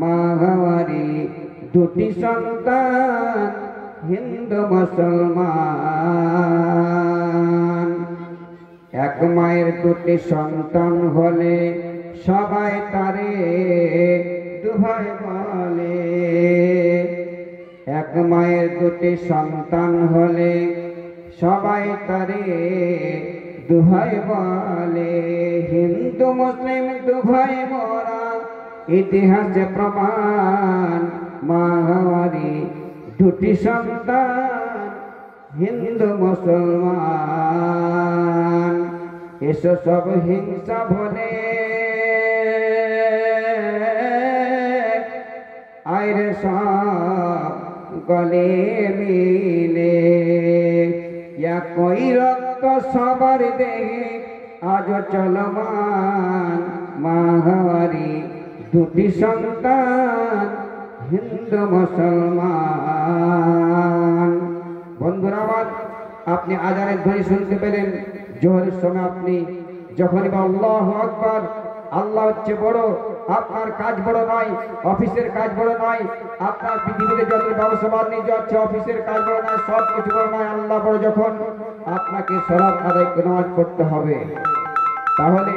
মাহারি দুটি সন্তান হিন্দু মুসলমান। এক মায়ের দুটি সন্তান হলে সবাই তারে দুভাই বলে, এক মায়ের দুটি সন্তান হলে সবাই তারে দুভাই বলে, হিন্দু মুসলিম দুভাই মোরা, ইতিহাসে প্রমাণ, মাহারি দুটি সন্তান হিন্দু মুসলমান। এসো সব হিংসা ভুলে, আইরে সব গলে মিলে, একই রক্ত সবার দেহে আজ চলমান, মাহারি দুটি সন্তান হিন্দু মুসলমান। বন্ধুরা আমার, আপনি আজানের ধ্বনি শুনতে পেলেন, জোহরের সময় আপনি যখনই আল্লাহু আকবার, আল্লাহ হচ্ছে বড়, আপনার কাজ বড় নয়, অফিসের কাজ বড় নয়, আপনার পৃথিবীতে যত ব্যবসা বাণিজ্য আছে, অফিসের কাজ বড় নয়, সব কিছু বড় নয়, আল্লাহ বড়। যখন আপনাকে সালাত আদায় নামাজ পড়তে হবে, তাহলে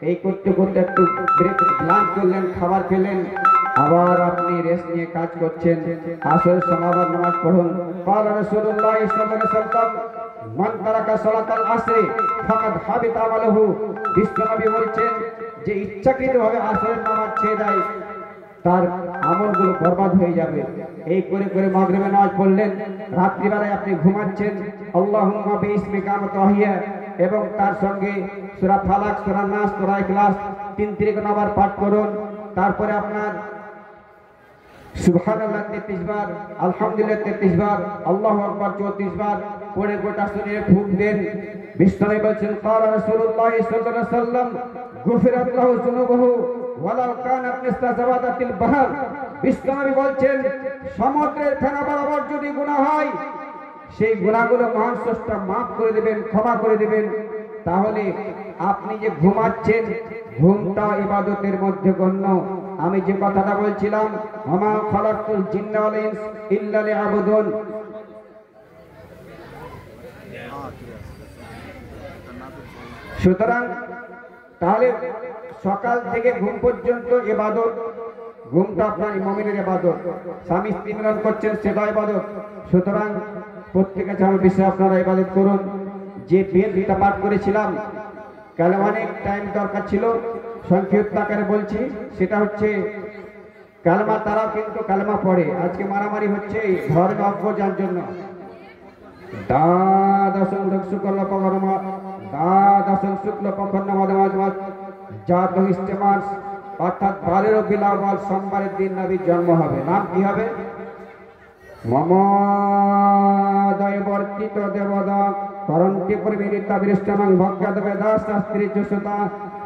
এই করতে করতে একটু ব্রেক লাঞ্চ করলেন, খাবার খেলেন, আবার আপনি রেস্ট নিয়ে কাজ করছেন, আসরের সময় আবার নামাজ পড়ুন। قال رسول الله صلى الله عليه وسلم من ترك صلاة العصر فقد حبط عمله। বিশ্বনবী বলছেন, যে ইচ্ছাকৃতভাবে আসরের নামাজ ছেড়ে দেয়, তার আমলগুলো বরবাদ হয়ে যাবে। এই করে করে মাগরিবের নামাজ পড়লেন, রাত্রিবেলায় আপনি ঘুমাচ্ছেন, আল্লাহুম্মা বিইসমিকা আমতাহিয়া, এবং তার সঙ্গে সূরা ফালাক, সূরা নাস, সূরা ইখলাস 3 নাম্বার পাঠ করুন। তারপরে আপনার সুবহানাল্লাহ 33 বার, আলহামদুলিল্লাহ 33 বার, আল্লাহু আকবার 34 বার পড়ে গোটা শরীরে ফুঁক দেন। বিশ্বনবী বলেছেন, قال رسول الله صلى الله عليه وسلم غفرت له ذنوبه ولو كانت مثل زبادة البحر। বিশ্বনবী বলছেন, সমুদ্রের ফেনা বরাবর যদি গুনাহ হয়, সেই গুনাহগুলো মহান স্রষ্টা মাফ করে দেবেন, ক্ষমা করে দেবেন। তাহলে আপনি যে ঘুমাচ্ছেন, ঘুমটা ইবাদতের মধ্যে গণ্য। আমি যে কথাটা বলছিলাম, ওমা খালাকতুল জিন্না ওয়াল ইনস ইল্লা লিয়াবুদুন, সুতরাং তাহলে সকাল থেকে ঘুম পর্যন্ত ইবাদত, ঘুমটা আপনার মুমিনের ইবাদত, স্বামী স্ত্রী মিলন করছেন সেটা ইবাদত। সুতরাং প্রত্যেকে আমার বিষয়ে আপনারা ইবাদত করুন। যে বেদটা পাঠ করেছিলাম, কালে অনেক টাইম দরকার ছিল, সংক্ষিপ্ত আকারে বলছি। সেটা হচ্ছে কালেমা, তারাও কিন্তু কালেমা পড়ে। আজকে মারামারি হচ্ছে ধর্মে অজ্ঞার জন্য। দ্বাদশং শুক্ল পকর্মা, দ্বাদশং শুক্ল পকর্ণ মধমাজ জাত ইস্তেমাস, অর্থাৎ 12 রবিউল আউয়াল সোমবারের দিন নবীর জন্ম হবে। নাম কি হবে? মম দয়বর্তিত দেবদা করন্তি পরিমিতা বিষ্ণাং ভক্ত বেদাস শাস্ত্রী চুসতা।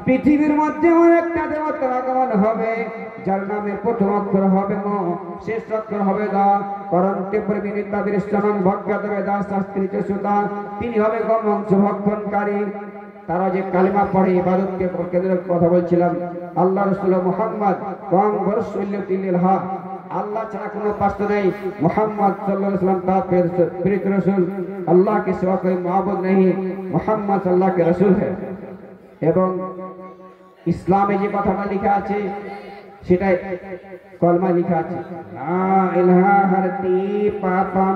পৃথিবীর মধ্যে একটা দেবতার আগমন হবে, যার নামের প্রথম অক্ষর হবে ম, শেষ অক্ষর হবে দা। করন্তি পরিমিতা বিষ্ণাং ভক্ত বেদাস শাস্ত্রী চুসতা। তিনি হবে গমংশ ভক্ষণকারী। তারা যে কালিমা পড়ে ইবাদতকে কেন্দ্র কথা বলছিলাম। আল্লাহ রাসূল মুহাম্মদ কম বরসুল্লাতিল হা, আল্লাহ ছাড়া কোনো উপাস্য নেই। মুহাম্মদ সাল্লাল্লাহু আলাইহি ওয়াসাল্লাম তার প্রেরিত রাসূল, আল্লাহ के सिवा कोई माबूद नहीं, मुहम्मद अल्लाह के रसूल है। এবং ইসলামে যে কথাটা লেখা আছে সেটা কলমা লেখা আছে, লা ইলাহা হরতি পাপম।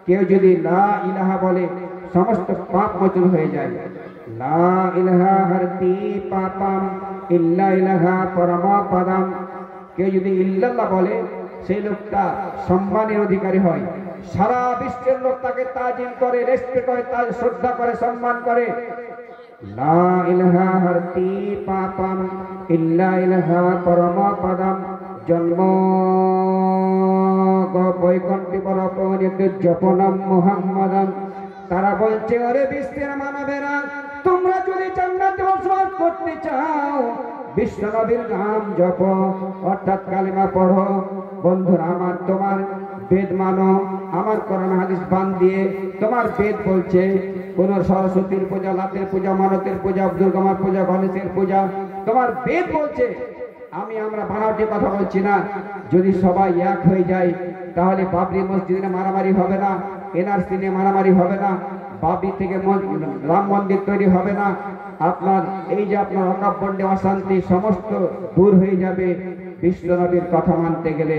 কেউ যদি লা ইলাহা বলে সমস্ত পাপ মোচন হয়ে যায়। লা ইলাহা হরতি পাপম ইল্লা ইলাহা পরমপদম। কেউ যদি ইল্লাল্লাহ বলে সেই লোকটা সম্মানের অধিকারী হয়। সারা বিশ্বের লোক তাকে তাজিম করে, রেসপেক্ট করে, তার শ্রদ্ধা করে, সম্মান করে। লা ইলাহা হরতি পাপম ইল্লা ইলাহা পরমপদম। জন্ম বৈকণ্ঠী পরপনিত জপনম মুহাম্মাদান। তারা বলছে, আরে বিশ্বের মানবেরা, তোমরা যদি জান্নাতে বসবাস করতে চাও বিশ্ব নবীর নাম জপ, অর্থাৎ কালিমা পড়ো। বন্ধুরা আমার, তোমার বেদ মানো, আমার কোরআন হাদিস বান দিয়ে তোমার বেদ বলছে কোন সরস্বতীর পূজা, লাতের পূজা, মানতের পূজা, দুর্গামার পূজা, গণেশের পূজা, তোমার বেদ বলছে। আমরা বানাওটি কথা বলছি না। যদি সবাই এক হয়ে যায় তাহলে বাবরি মসজিদে মারামারি হবে না, এনআরসি নিয়ে মারামারি হবে না, বাবরি থেকে রাম মন্দির তৈরি হবে না, আপনার এই যে আপনার অকাব্যণ্ডে অশান্তি সমস্ত দূর হয়ে যাবে বিশ্ব নবীর কথা মানতে গেলে।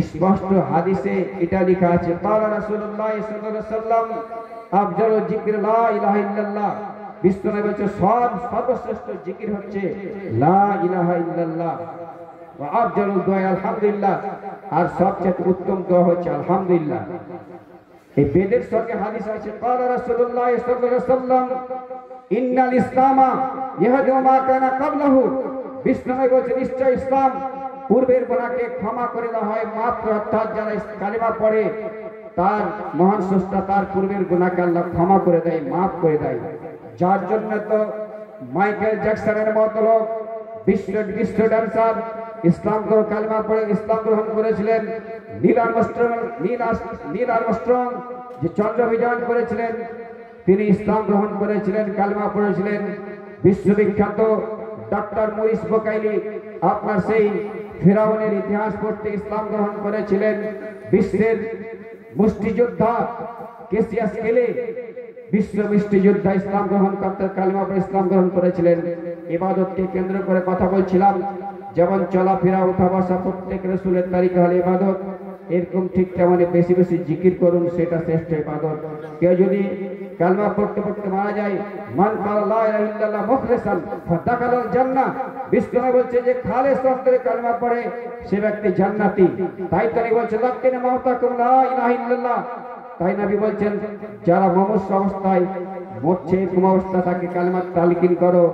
স্পষ্ট হাদিসে এটা লেখা আছে, ক্বালা রাসূলুল্লাহ সাল্লাল্লাহু আলাইহি ওয়াসাল্লাম আফজালু যিকরি লা ইলাহা ইল্লাল্লাহ। বিশ্ব নবী বলেছে সর্বশ্রেষ্ঠ জিকির হচ্ছে লা ইলাহা ইল্লাল্লাহ, ওয়া আফজালু দুআ আলহামদুলিল্লাহ, আর সবচেয়ে উত্তম দোয়া হচ্ছে আলহামদুলিল্লাহ। এই বেদের সঙ্গে হাদিস আছে, ক্বালা রাসূলুল্লাহ সাল্লাল্লাহু আলাইহি ওয়াসাল্লাম ইন্নাল ইসলামা ইয়াহদু মা কানা ক্বাবলাহু। বিশ্ব নবী বলেছেন, নিশ্চয় ইসলাম পূর্বের গুনাহকে ক্ষমা করে দেওয়া হয় মাত্র, অর্থাৎ যারা কালিমা পড়ে তার মহান স্রষ্টা তার পূর্বের গুনাহকে আল্লাহ ক্ষমা করে দেয়, মাফ করে দেয়। যার জন্য তো মাইকেল জ্যাকসনের মতো লোক বিশ্ব ডান্সার ইসলাম কালিমা পড়ে ইসলাম গ্রহণ করেছিলেন। নীল আর্মস্ট্রং যে চন্দ্র বিজয় করেছিলেন তিনি ইসলাম গ্রহণ করেছিলেন, কালিমা পড়েছিলেন। বিশ্ববিখ্যাত ডক্টর মরিস বোকাইলি আপনার সেই ফিরাউনের ইতিহাস পড়তে ইসলাম গ্রহণ করেছিলেন। বিশ্বের মুষ্টিযোদ্ধা কেসিয়াস কেলে বিশ্ব মুষ্টিযোদ্ধা ইসলাম গ্রহণ করতে কালিমা পড়ে ইসলাম গ্রহণ করেছিলেন। ইবাদতকে কেন্দ্র করে কথা বলছিলাম, যেমন চলাফেরা উঠা বসা প্রত্যেক রাসূলের তরিকা হলো ইবাদত, এরকম ঠিক তেমনি বেশি বেশি জিকির করুন, সেটা শ্রেষ্ঠ ইবাদত। কেউ যদি কালিমা পড়তে পড়তে মারা যায়, মান ক্বালা লা ইলাহা ইল্লাল্লাহ মুখলিসান ফাদাখালাল জান্নাহ। বিষ্ণু বলছে যে খালেস অন্তরে কালিমা পড়ে সে ব্যক্তি জান্নাতি। তাই তিনি বলছেন লাকিনা মাউতাকুম লা ইলাহা ইল্লাল্লাহ। তাই নবী বলছেন যারা মুমূর্ষু অবস্থায় মরছে, এরকম অবস্থা তাকে কালিমার তালকিন করো,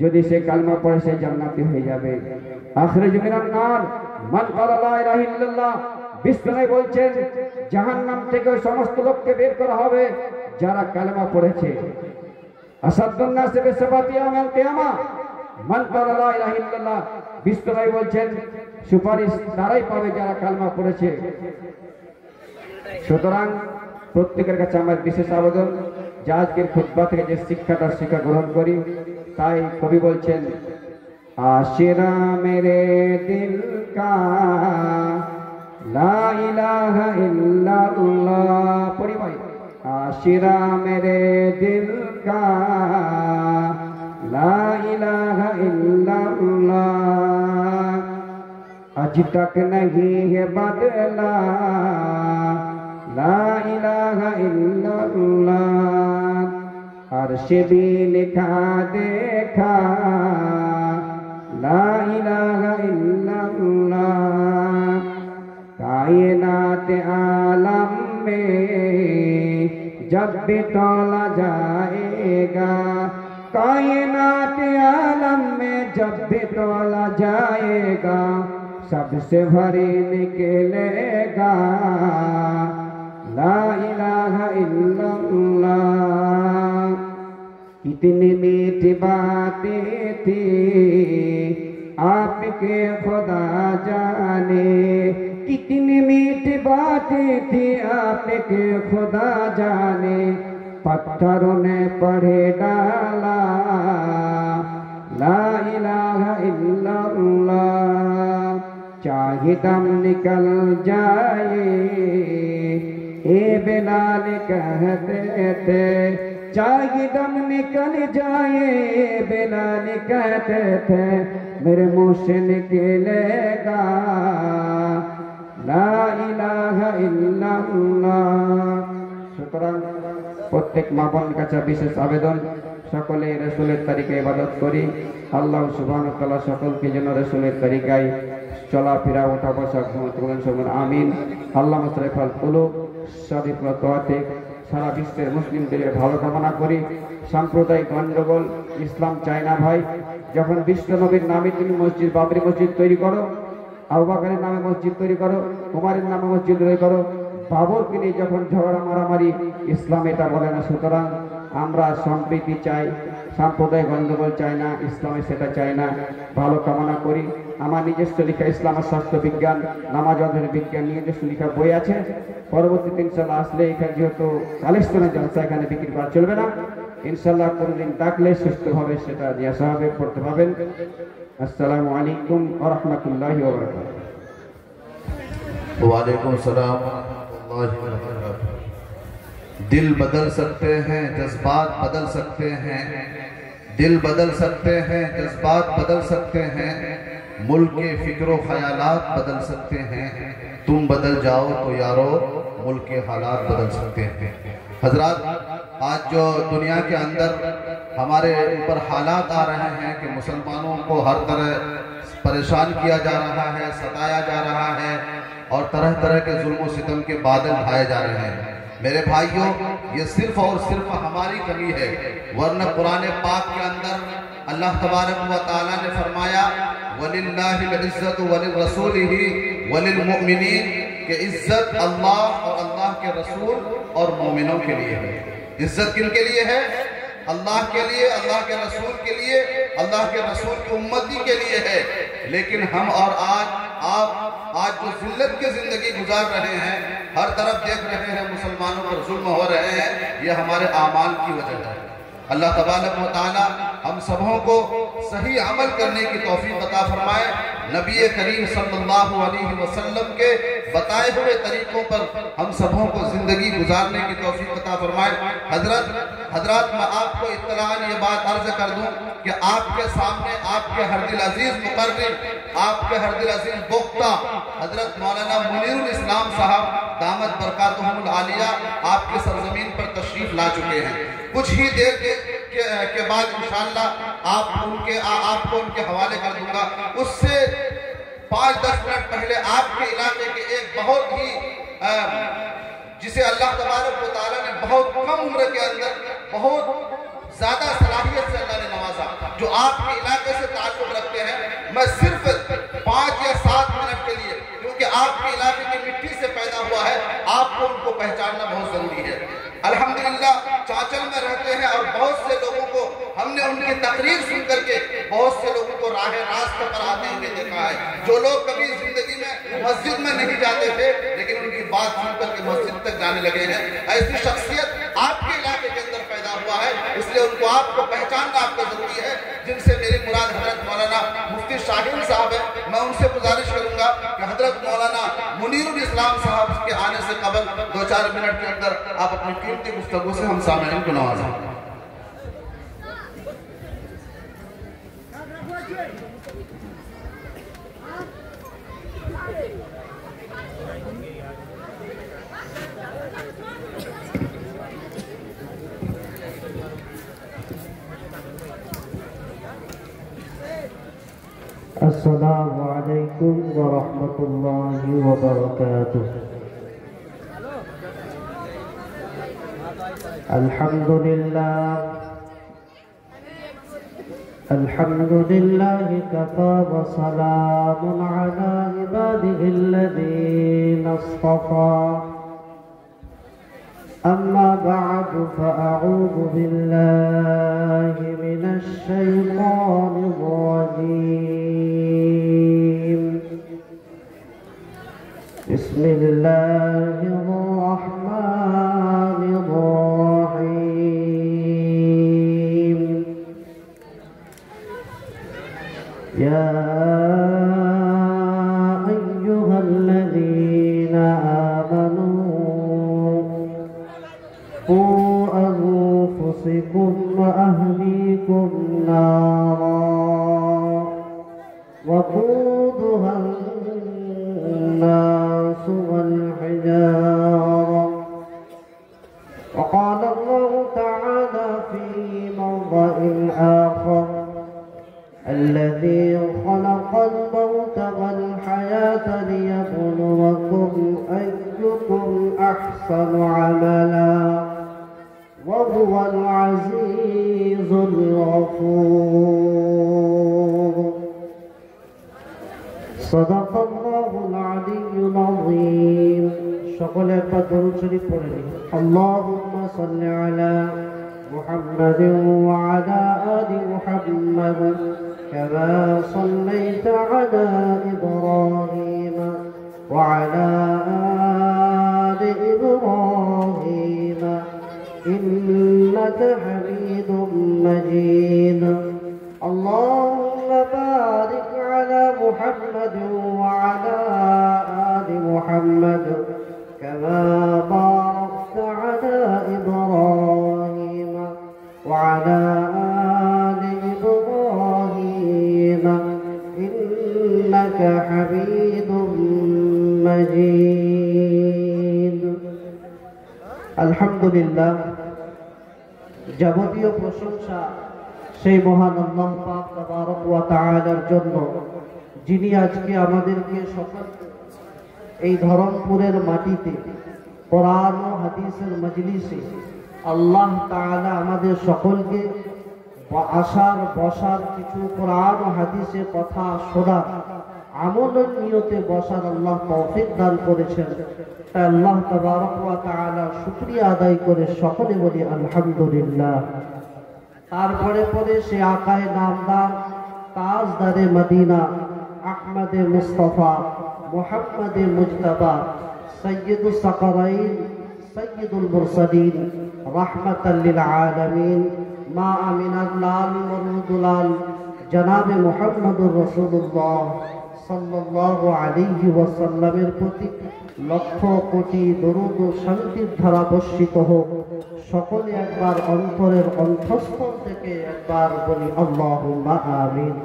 যদি সে কালিমা পড়ে সে জান্নাতি হয়ে যাবে। আখরিজ মিনান নার মান ক্বালা লা ইলাহা ইল্লাল্লাহ। বিষ্ণু বলছেন জাহান্নাম থেকে ওই সমস্ত লোককে বের করা হবে যারা কালেমা পড়েছে। আসাদুন নাস বিসাবাতি ইয়াউমিল কিয়ামা মান ক্বালা লা ইলাহা ইল্লাল্লাহ। বিষ্ণু বলছেন সুপারিশ তারাই পাবে যারা কালেমা পড়েছে। সুতরাং প্রত্যেকের কাছে আমার বিশেষ আবেদন যে আজকের খুতবা থেকে যে শিক্ষাটা শিক্ষা গ্রহণ করি। তাই কবি বলছেন, আশিরা মেরে দিল কা লা ইলাহা ইল্লাল্লাহ। পড়ি ভাই, आशिरा मेरे दिल का ला इलाहा इल्लल्लाह आज तक नहीं है बदला ला इलाहा इल्लल्लाह अर्श भी लिखा देखा ला इलाहा इल्लल्लाह कायनात आलम में जब भी तौला जाएगा कायनात आलम में जब भी तौला जाएगा सबसे भरी निकलेगा ला इलाहा इल्लल्लाह कितनी मीठी बातें थी आपके खुदा जाने कितनी मीठी बातें थी आपके खुदा जाने पत्थरों ने पढ़े डाला ला इलाहा इल्लल्लाह चाहे दम निकल जाए ए बिलाल कहते थे चाहे दम निकल जाए बिलाल कहते थे मेरे मुंह से निकलेगा ला इलाहा इल्लल्लाह সুতরাং প্রত্যেক মা বোনের কাছে বিশেষ আবেদন সকলে রাসূলের তরিকায় ইবাদত করি আল্লাহ সুবহানাহু ওয়া তাআলা সকলকে যেন রাসূলের তরিকায় চলাফেরা ওঠা বসা ঘুমাতে সমান আমিন আল্লাহ মাসরাফাল কুলুব সাদিকাতে সারা বিশ্বের মুসলিমদের ভালো কামনা করি সাম্প্রদায়িক গন্ডগোল ইসলাম চায় না ভাই যখন বিশ্ব নবীর নামে তুমি মসজিদ বাবরি মসজিদ তৈরি করো আবু বকরের নামে মসজিদ তৈরি করো উমরের নামে মসজিদ তৈরি করো বাবরকে নিয়ে যখন ঝগড়া মারামারি ইসলাম এটা বলে না সুতরাং আমরা সম্প্রীতি চাই সাম্প্রদায়িক গন্ডগোল চাই না ইসলামে সেটা চাই না ভালো কামনা করি আমার নিজস্ব লেখা ইসলাম আর স্বাস্থ্য বিজ্ঞান নামাজ অধ্যয়ন বিজ্ঞান নিজস্ব লেখা বই আছে পরবর্তীতে ইনশাআল্লাহ আসলে এখানে যেহেতু কালেকশনের জলসা এখানে বিক্রি করা চলবে না ইনশাআল্লাহ কোনদিন ডাকলে সুস্থভাবে সেটা নিয়ে আসা হবে পড়তে পাবেন আসসালামু আলাইকুম ওয়া রাহমাতুল্লাহি ওয়া বারাকাতুহু वालेकुम सलाम दिल बदल सकते हैं जज्बात बदल सकते हैं दिल बदल सकते हैं जज्बात बदल सकते हैं मुल्क के फिक्र ख्यालात बदल सकते हैं तुम बदल जाओ तो यारो मुल्क के हालात बदल सकते हैं हजरात आज जो दुनिया के अंदर हमारे ऊपर हालात आ रहे हैं कि मुसलमानों को हर तरह परेशान किया जा रहा है सताया जा रहा है और तरह तरह के जुल्म सितम के बादल ढाए जा रहे हैं मेरे भाइयों ये सिर्फ और सिर्फ हमारी कमी है वरना कुरान पाक के अंदर अल्लाह तबारक व तआला ने फरमाया वलिल्लाहिल इज्जतु वलिर्रसूलिही वलिलमुमिनीन कि इज्जत अल्लाह और अल्लाह के रसूल और मोमिनों के लिए है इज्जत किन के लिए है अल्लाह के लिए अल्लाह के रसूल के लिए अल्लाह के रसूल की उम्मती के लिए है लेकिन हम और आज जो जिल्लत की जिंदगी गुजार रहे हैं हर तरफ देख रहे हैं मुसलमानों पर जुल्म हो रहे हैं ये हमारे आमाल की वजह है अल्लाह तबारक व तआला हम सबों को सही अमल करने की तौफीक अता फरमाए नबी करीम सल्लल्लाहु अलैहि वसल्लम के बताए हुए तरीकों पर हम सबों को जिंदगी गुजारने की तौफीक अता फरमाए हजरत मैं आपको इत्तलान ये बात अर्ज कर दूं कि आपके सामने आपके हरदिल अजीज मुकर्रिम आपके हरदिल अजीज वक्ता हजरत मौलाना मुनीरुल इस्लाम साहब दामत बरकातुहुमुल आलिया आपके सरजमीन पर तशरीफ ला चुके हैं कुछ ही देर के बाद इंशाअल्लाह आपको उनके हवाले कर दूंगा उससे 5-10 मिनट पहले आपके इलाके के एक बहुत ही जिसे अल्लाह तबारक व तआला ने बहुत कम उम्र के अंदर बहुत ज्यादा सलाहियत से अल्लाह ने नवाजा जो आपके इलाके से ताल्लुक रखते हैं मैं सिर्फ 5 या 7 मिनट के लिए क्योंकि आपके इलाके की मिट्टी से पैदा हुआ है आपको उनको पहचानना बहुत जरूरी है अल्हम्दुलिल्लाह चांचल में रहते हैं और बहुत से लोगों को हमने उनकी तकरीर सुन करके बहुत से लोगों को रास्ते पर आते हुए देखा है जो लोग कभी जिंदगी में मस्जिद में नहीं जाते थे लेकिन उनकी बात सुन करके मस्जिद तक जाने लगे हैं ऐसी शख्सियत आपके इलाके के अंदर पैदा हुआ है इसलिए उनको आपको पहचानना आपको जरूरी है जिनसे मेरी मुराद हजरत मौलाना मुफ्ती शाहीन साहब है, मैं उनसे गुजारिश करूंगा कि हजरत मौलाना मुनीरुल इस्लाम साहब के आने से कबल 2-4 मिनट के अंदर आप अपनी कीमती गुफ्तगू से हम सामईन को नवाजें। अस्सलामु अलैकुम व रहमतुल्लाहि व बरकातुह। अल्हम्दुलिल्लाह कफ़ा व सलामुन अला इबादिहिल्लज़ीना इस्तफ़ा। अम्मा बअदु फ़अऊज़ु बिल्लाहि मिनश शैतानिर रजीम। बिस्मिल्लाहिर रहमानिर रहीम। या अय्युहल्लज़ीना आमनू क़ू अन्फुसकुम व अहलीकुम नारा वक़ूदुहा الناس والحجارة। وقال الله تعالى في موضع آخر الذي خلق الموت والحياة ليبلوكم أيكم أحسن عملا وهو العزيز الغفور। صدق الله العلي العظيم। সকলে একটা দরুদ শরীফ পড়ে নিন। আল্লাহুম্মা সাল্লি আলা মুহাম্মাদিন ওয়া আলা আলি মুহাম্মাদ কামা সাল্লাইতা আলা ইব্রাহিম ওয়া আলা আলি ইব্রাহিম ইন্নাকা হামিদুম মাজিদ। আল্লাহুম্মা বারিক على محمد وعلى آل محمد كما باركت على إبراهيم وعلى آل إبراهيم إنك حميد مجيد। الحمد لله। যাবতীয় প্রশংসা সেই মহান আল্লাহ পাক তাবারক ওয়া তাআলার জন্য, যিনি আজকে আমাদেরকে সকল এই ধরমপুরের মাটিতে কোরআন ও হাদিসের মজলিসে আল্লাহ তাআলা আমাদের সকলকে আসার বসার, কিছু কোরআন ও হাদিসের কথা শোনার, আমলের নিয়তে বসার আল্লাহ তৌফিক দান করেছেন। তাই আল্লাহ তাবারক ওয়া তাআলা শুকরিয়া আদায় করে সকলে বলি আলহামদুলিল্লাহ। তারপরে পরে সে আকায়ে নামদার তাজদারে মদিনা আহমদে মুস্তাফা মুহাম্মদে মুজতবা সৈয়দুস সাকরাইন সৈয়দুল মুরসালিন রাহমাতাল লিল আলামিন মা আমিনার লাল মরুদুলাল জনাবে মুহাম্মদুর রাসূলুল্লাহ সাল্লাল্লাহু আলাইহি ওয়াসাল্লামের প্রতি লক্ষ কোটি দরুদ ও শান্তির ধারা বর্ষিত হোক। সকলে একবার অন্তরের অন্তঃস্থল থেকে একবার বলি আল্লাহুম্মা আমিন।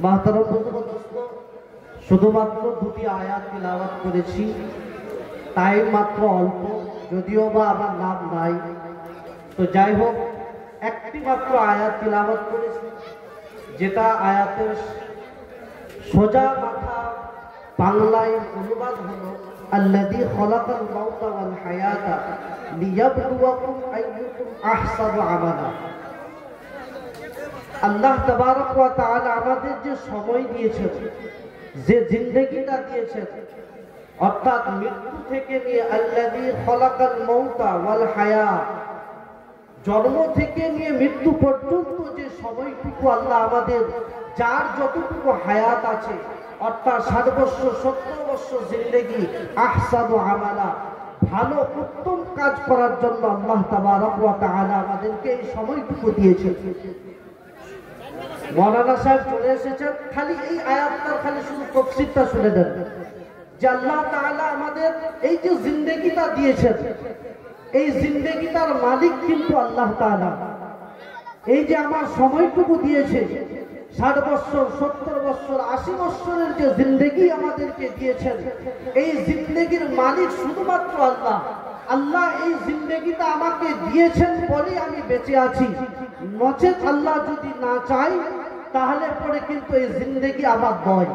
মাহতারাম বন্ধুগণ, শুধুমাত্র দুটি আয়াত তিলাওয়াত করেছি, তাই মাত্র অল্প, যদিও বা আমার নাম নাই। তো যাই হোক, একটি মাত্র আয়াত তিলাওয়াত করেছি, যেটা আয়াতের সোজা মাথা বাংলায় অনুবাদ হলো আল্লাযী খালাকাল মাউতা ওয়াল হায়াতা লিয়াবলুয়াকুম আইয়ুকুম আহসানু আমালা। আল্লাহ তাবারক ওয়া তাআলা আমাদের যে সময় দিয়েছেন, যে জিন্দেগিটা দিয়েছেন, অর্থাৎ মৃত্যু থেকে নিয়ে আল্লাযী খালাকাল মাউতা ওয়াল হায়া, জন্ম থেকে নিয়ে মৃত্যু পর্যন্ত যে সময়টুকু আল্লাহ আমাদের, যার যতটুকু হায়াত আছে, অর্থাৎ 60 বছর 70 বছর জিন্দেগি, আহসানু আমালা, ভালো উত্তম কাজ করার জন্য আল্লাহ তাবারক ওয়া তাআলা আমাদেরকে এই সময়টুকু দিয়েছেন। মৌলানা সাহেব চলে এসেছেন, খালি এই আয়াতটার খালি শুধু তফসিরটা শুনে দেন যে আল্লাহ তাআলা আমাদের এই যে জিন্দেগিটা দিয়েছেন, এই জিন্দেগিটার মালিক কিন্তু আল্লাহ তাআলা। এই যে আমার সময়টুকু দিয়েছে 60 বছর, 70 বছর, 80 বছরের যে জিন্দেগি আমাদেরকে দিয়েছেন, এই জিন্দেগির মালিক শুধুমাত্র আল্লাহ। আল্লাহ এই জিন্দেগিটা আমাকে দিয়েছেন বলে আমি বেঁচে আছি, নচেত আল্লাহ যদি না চায় তাহলে পরে কিন্তু এই জিন্দেগি আমার নয়।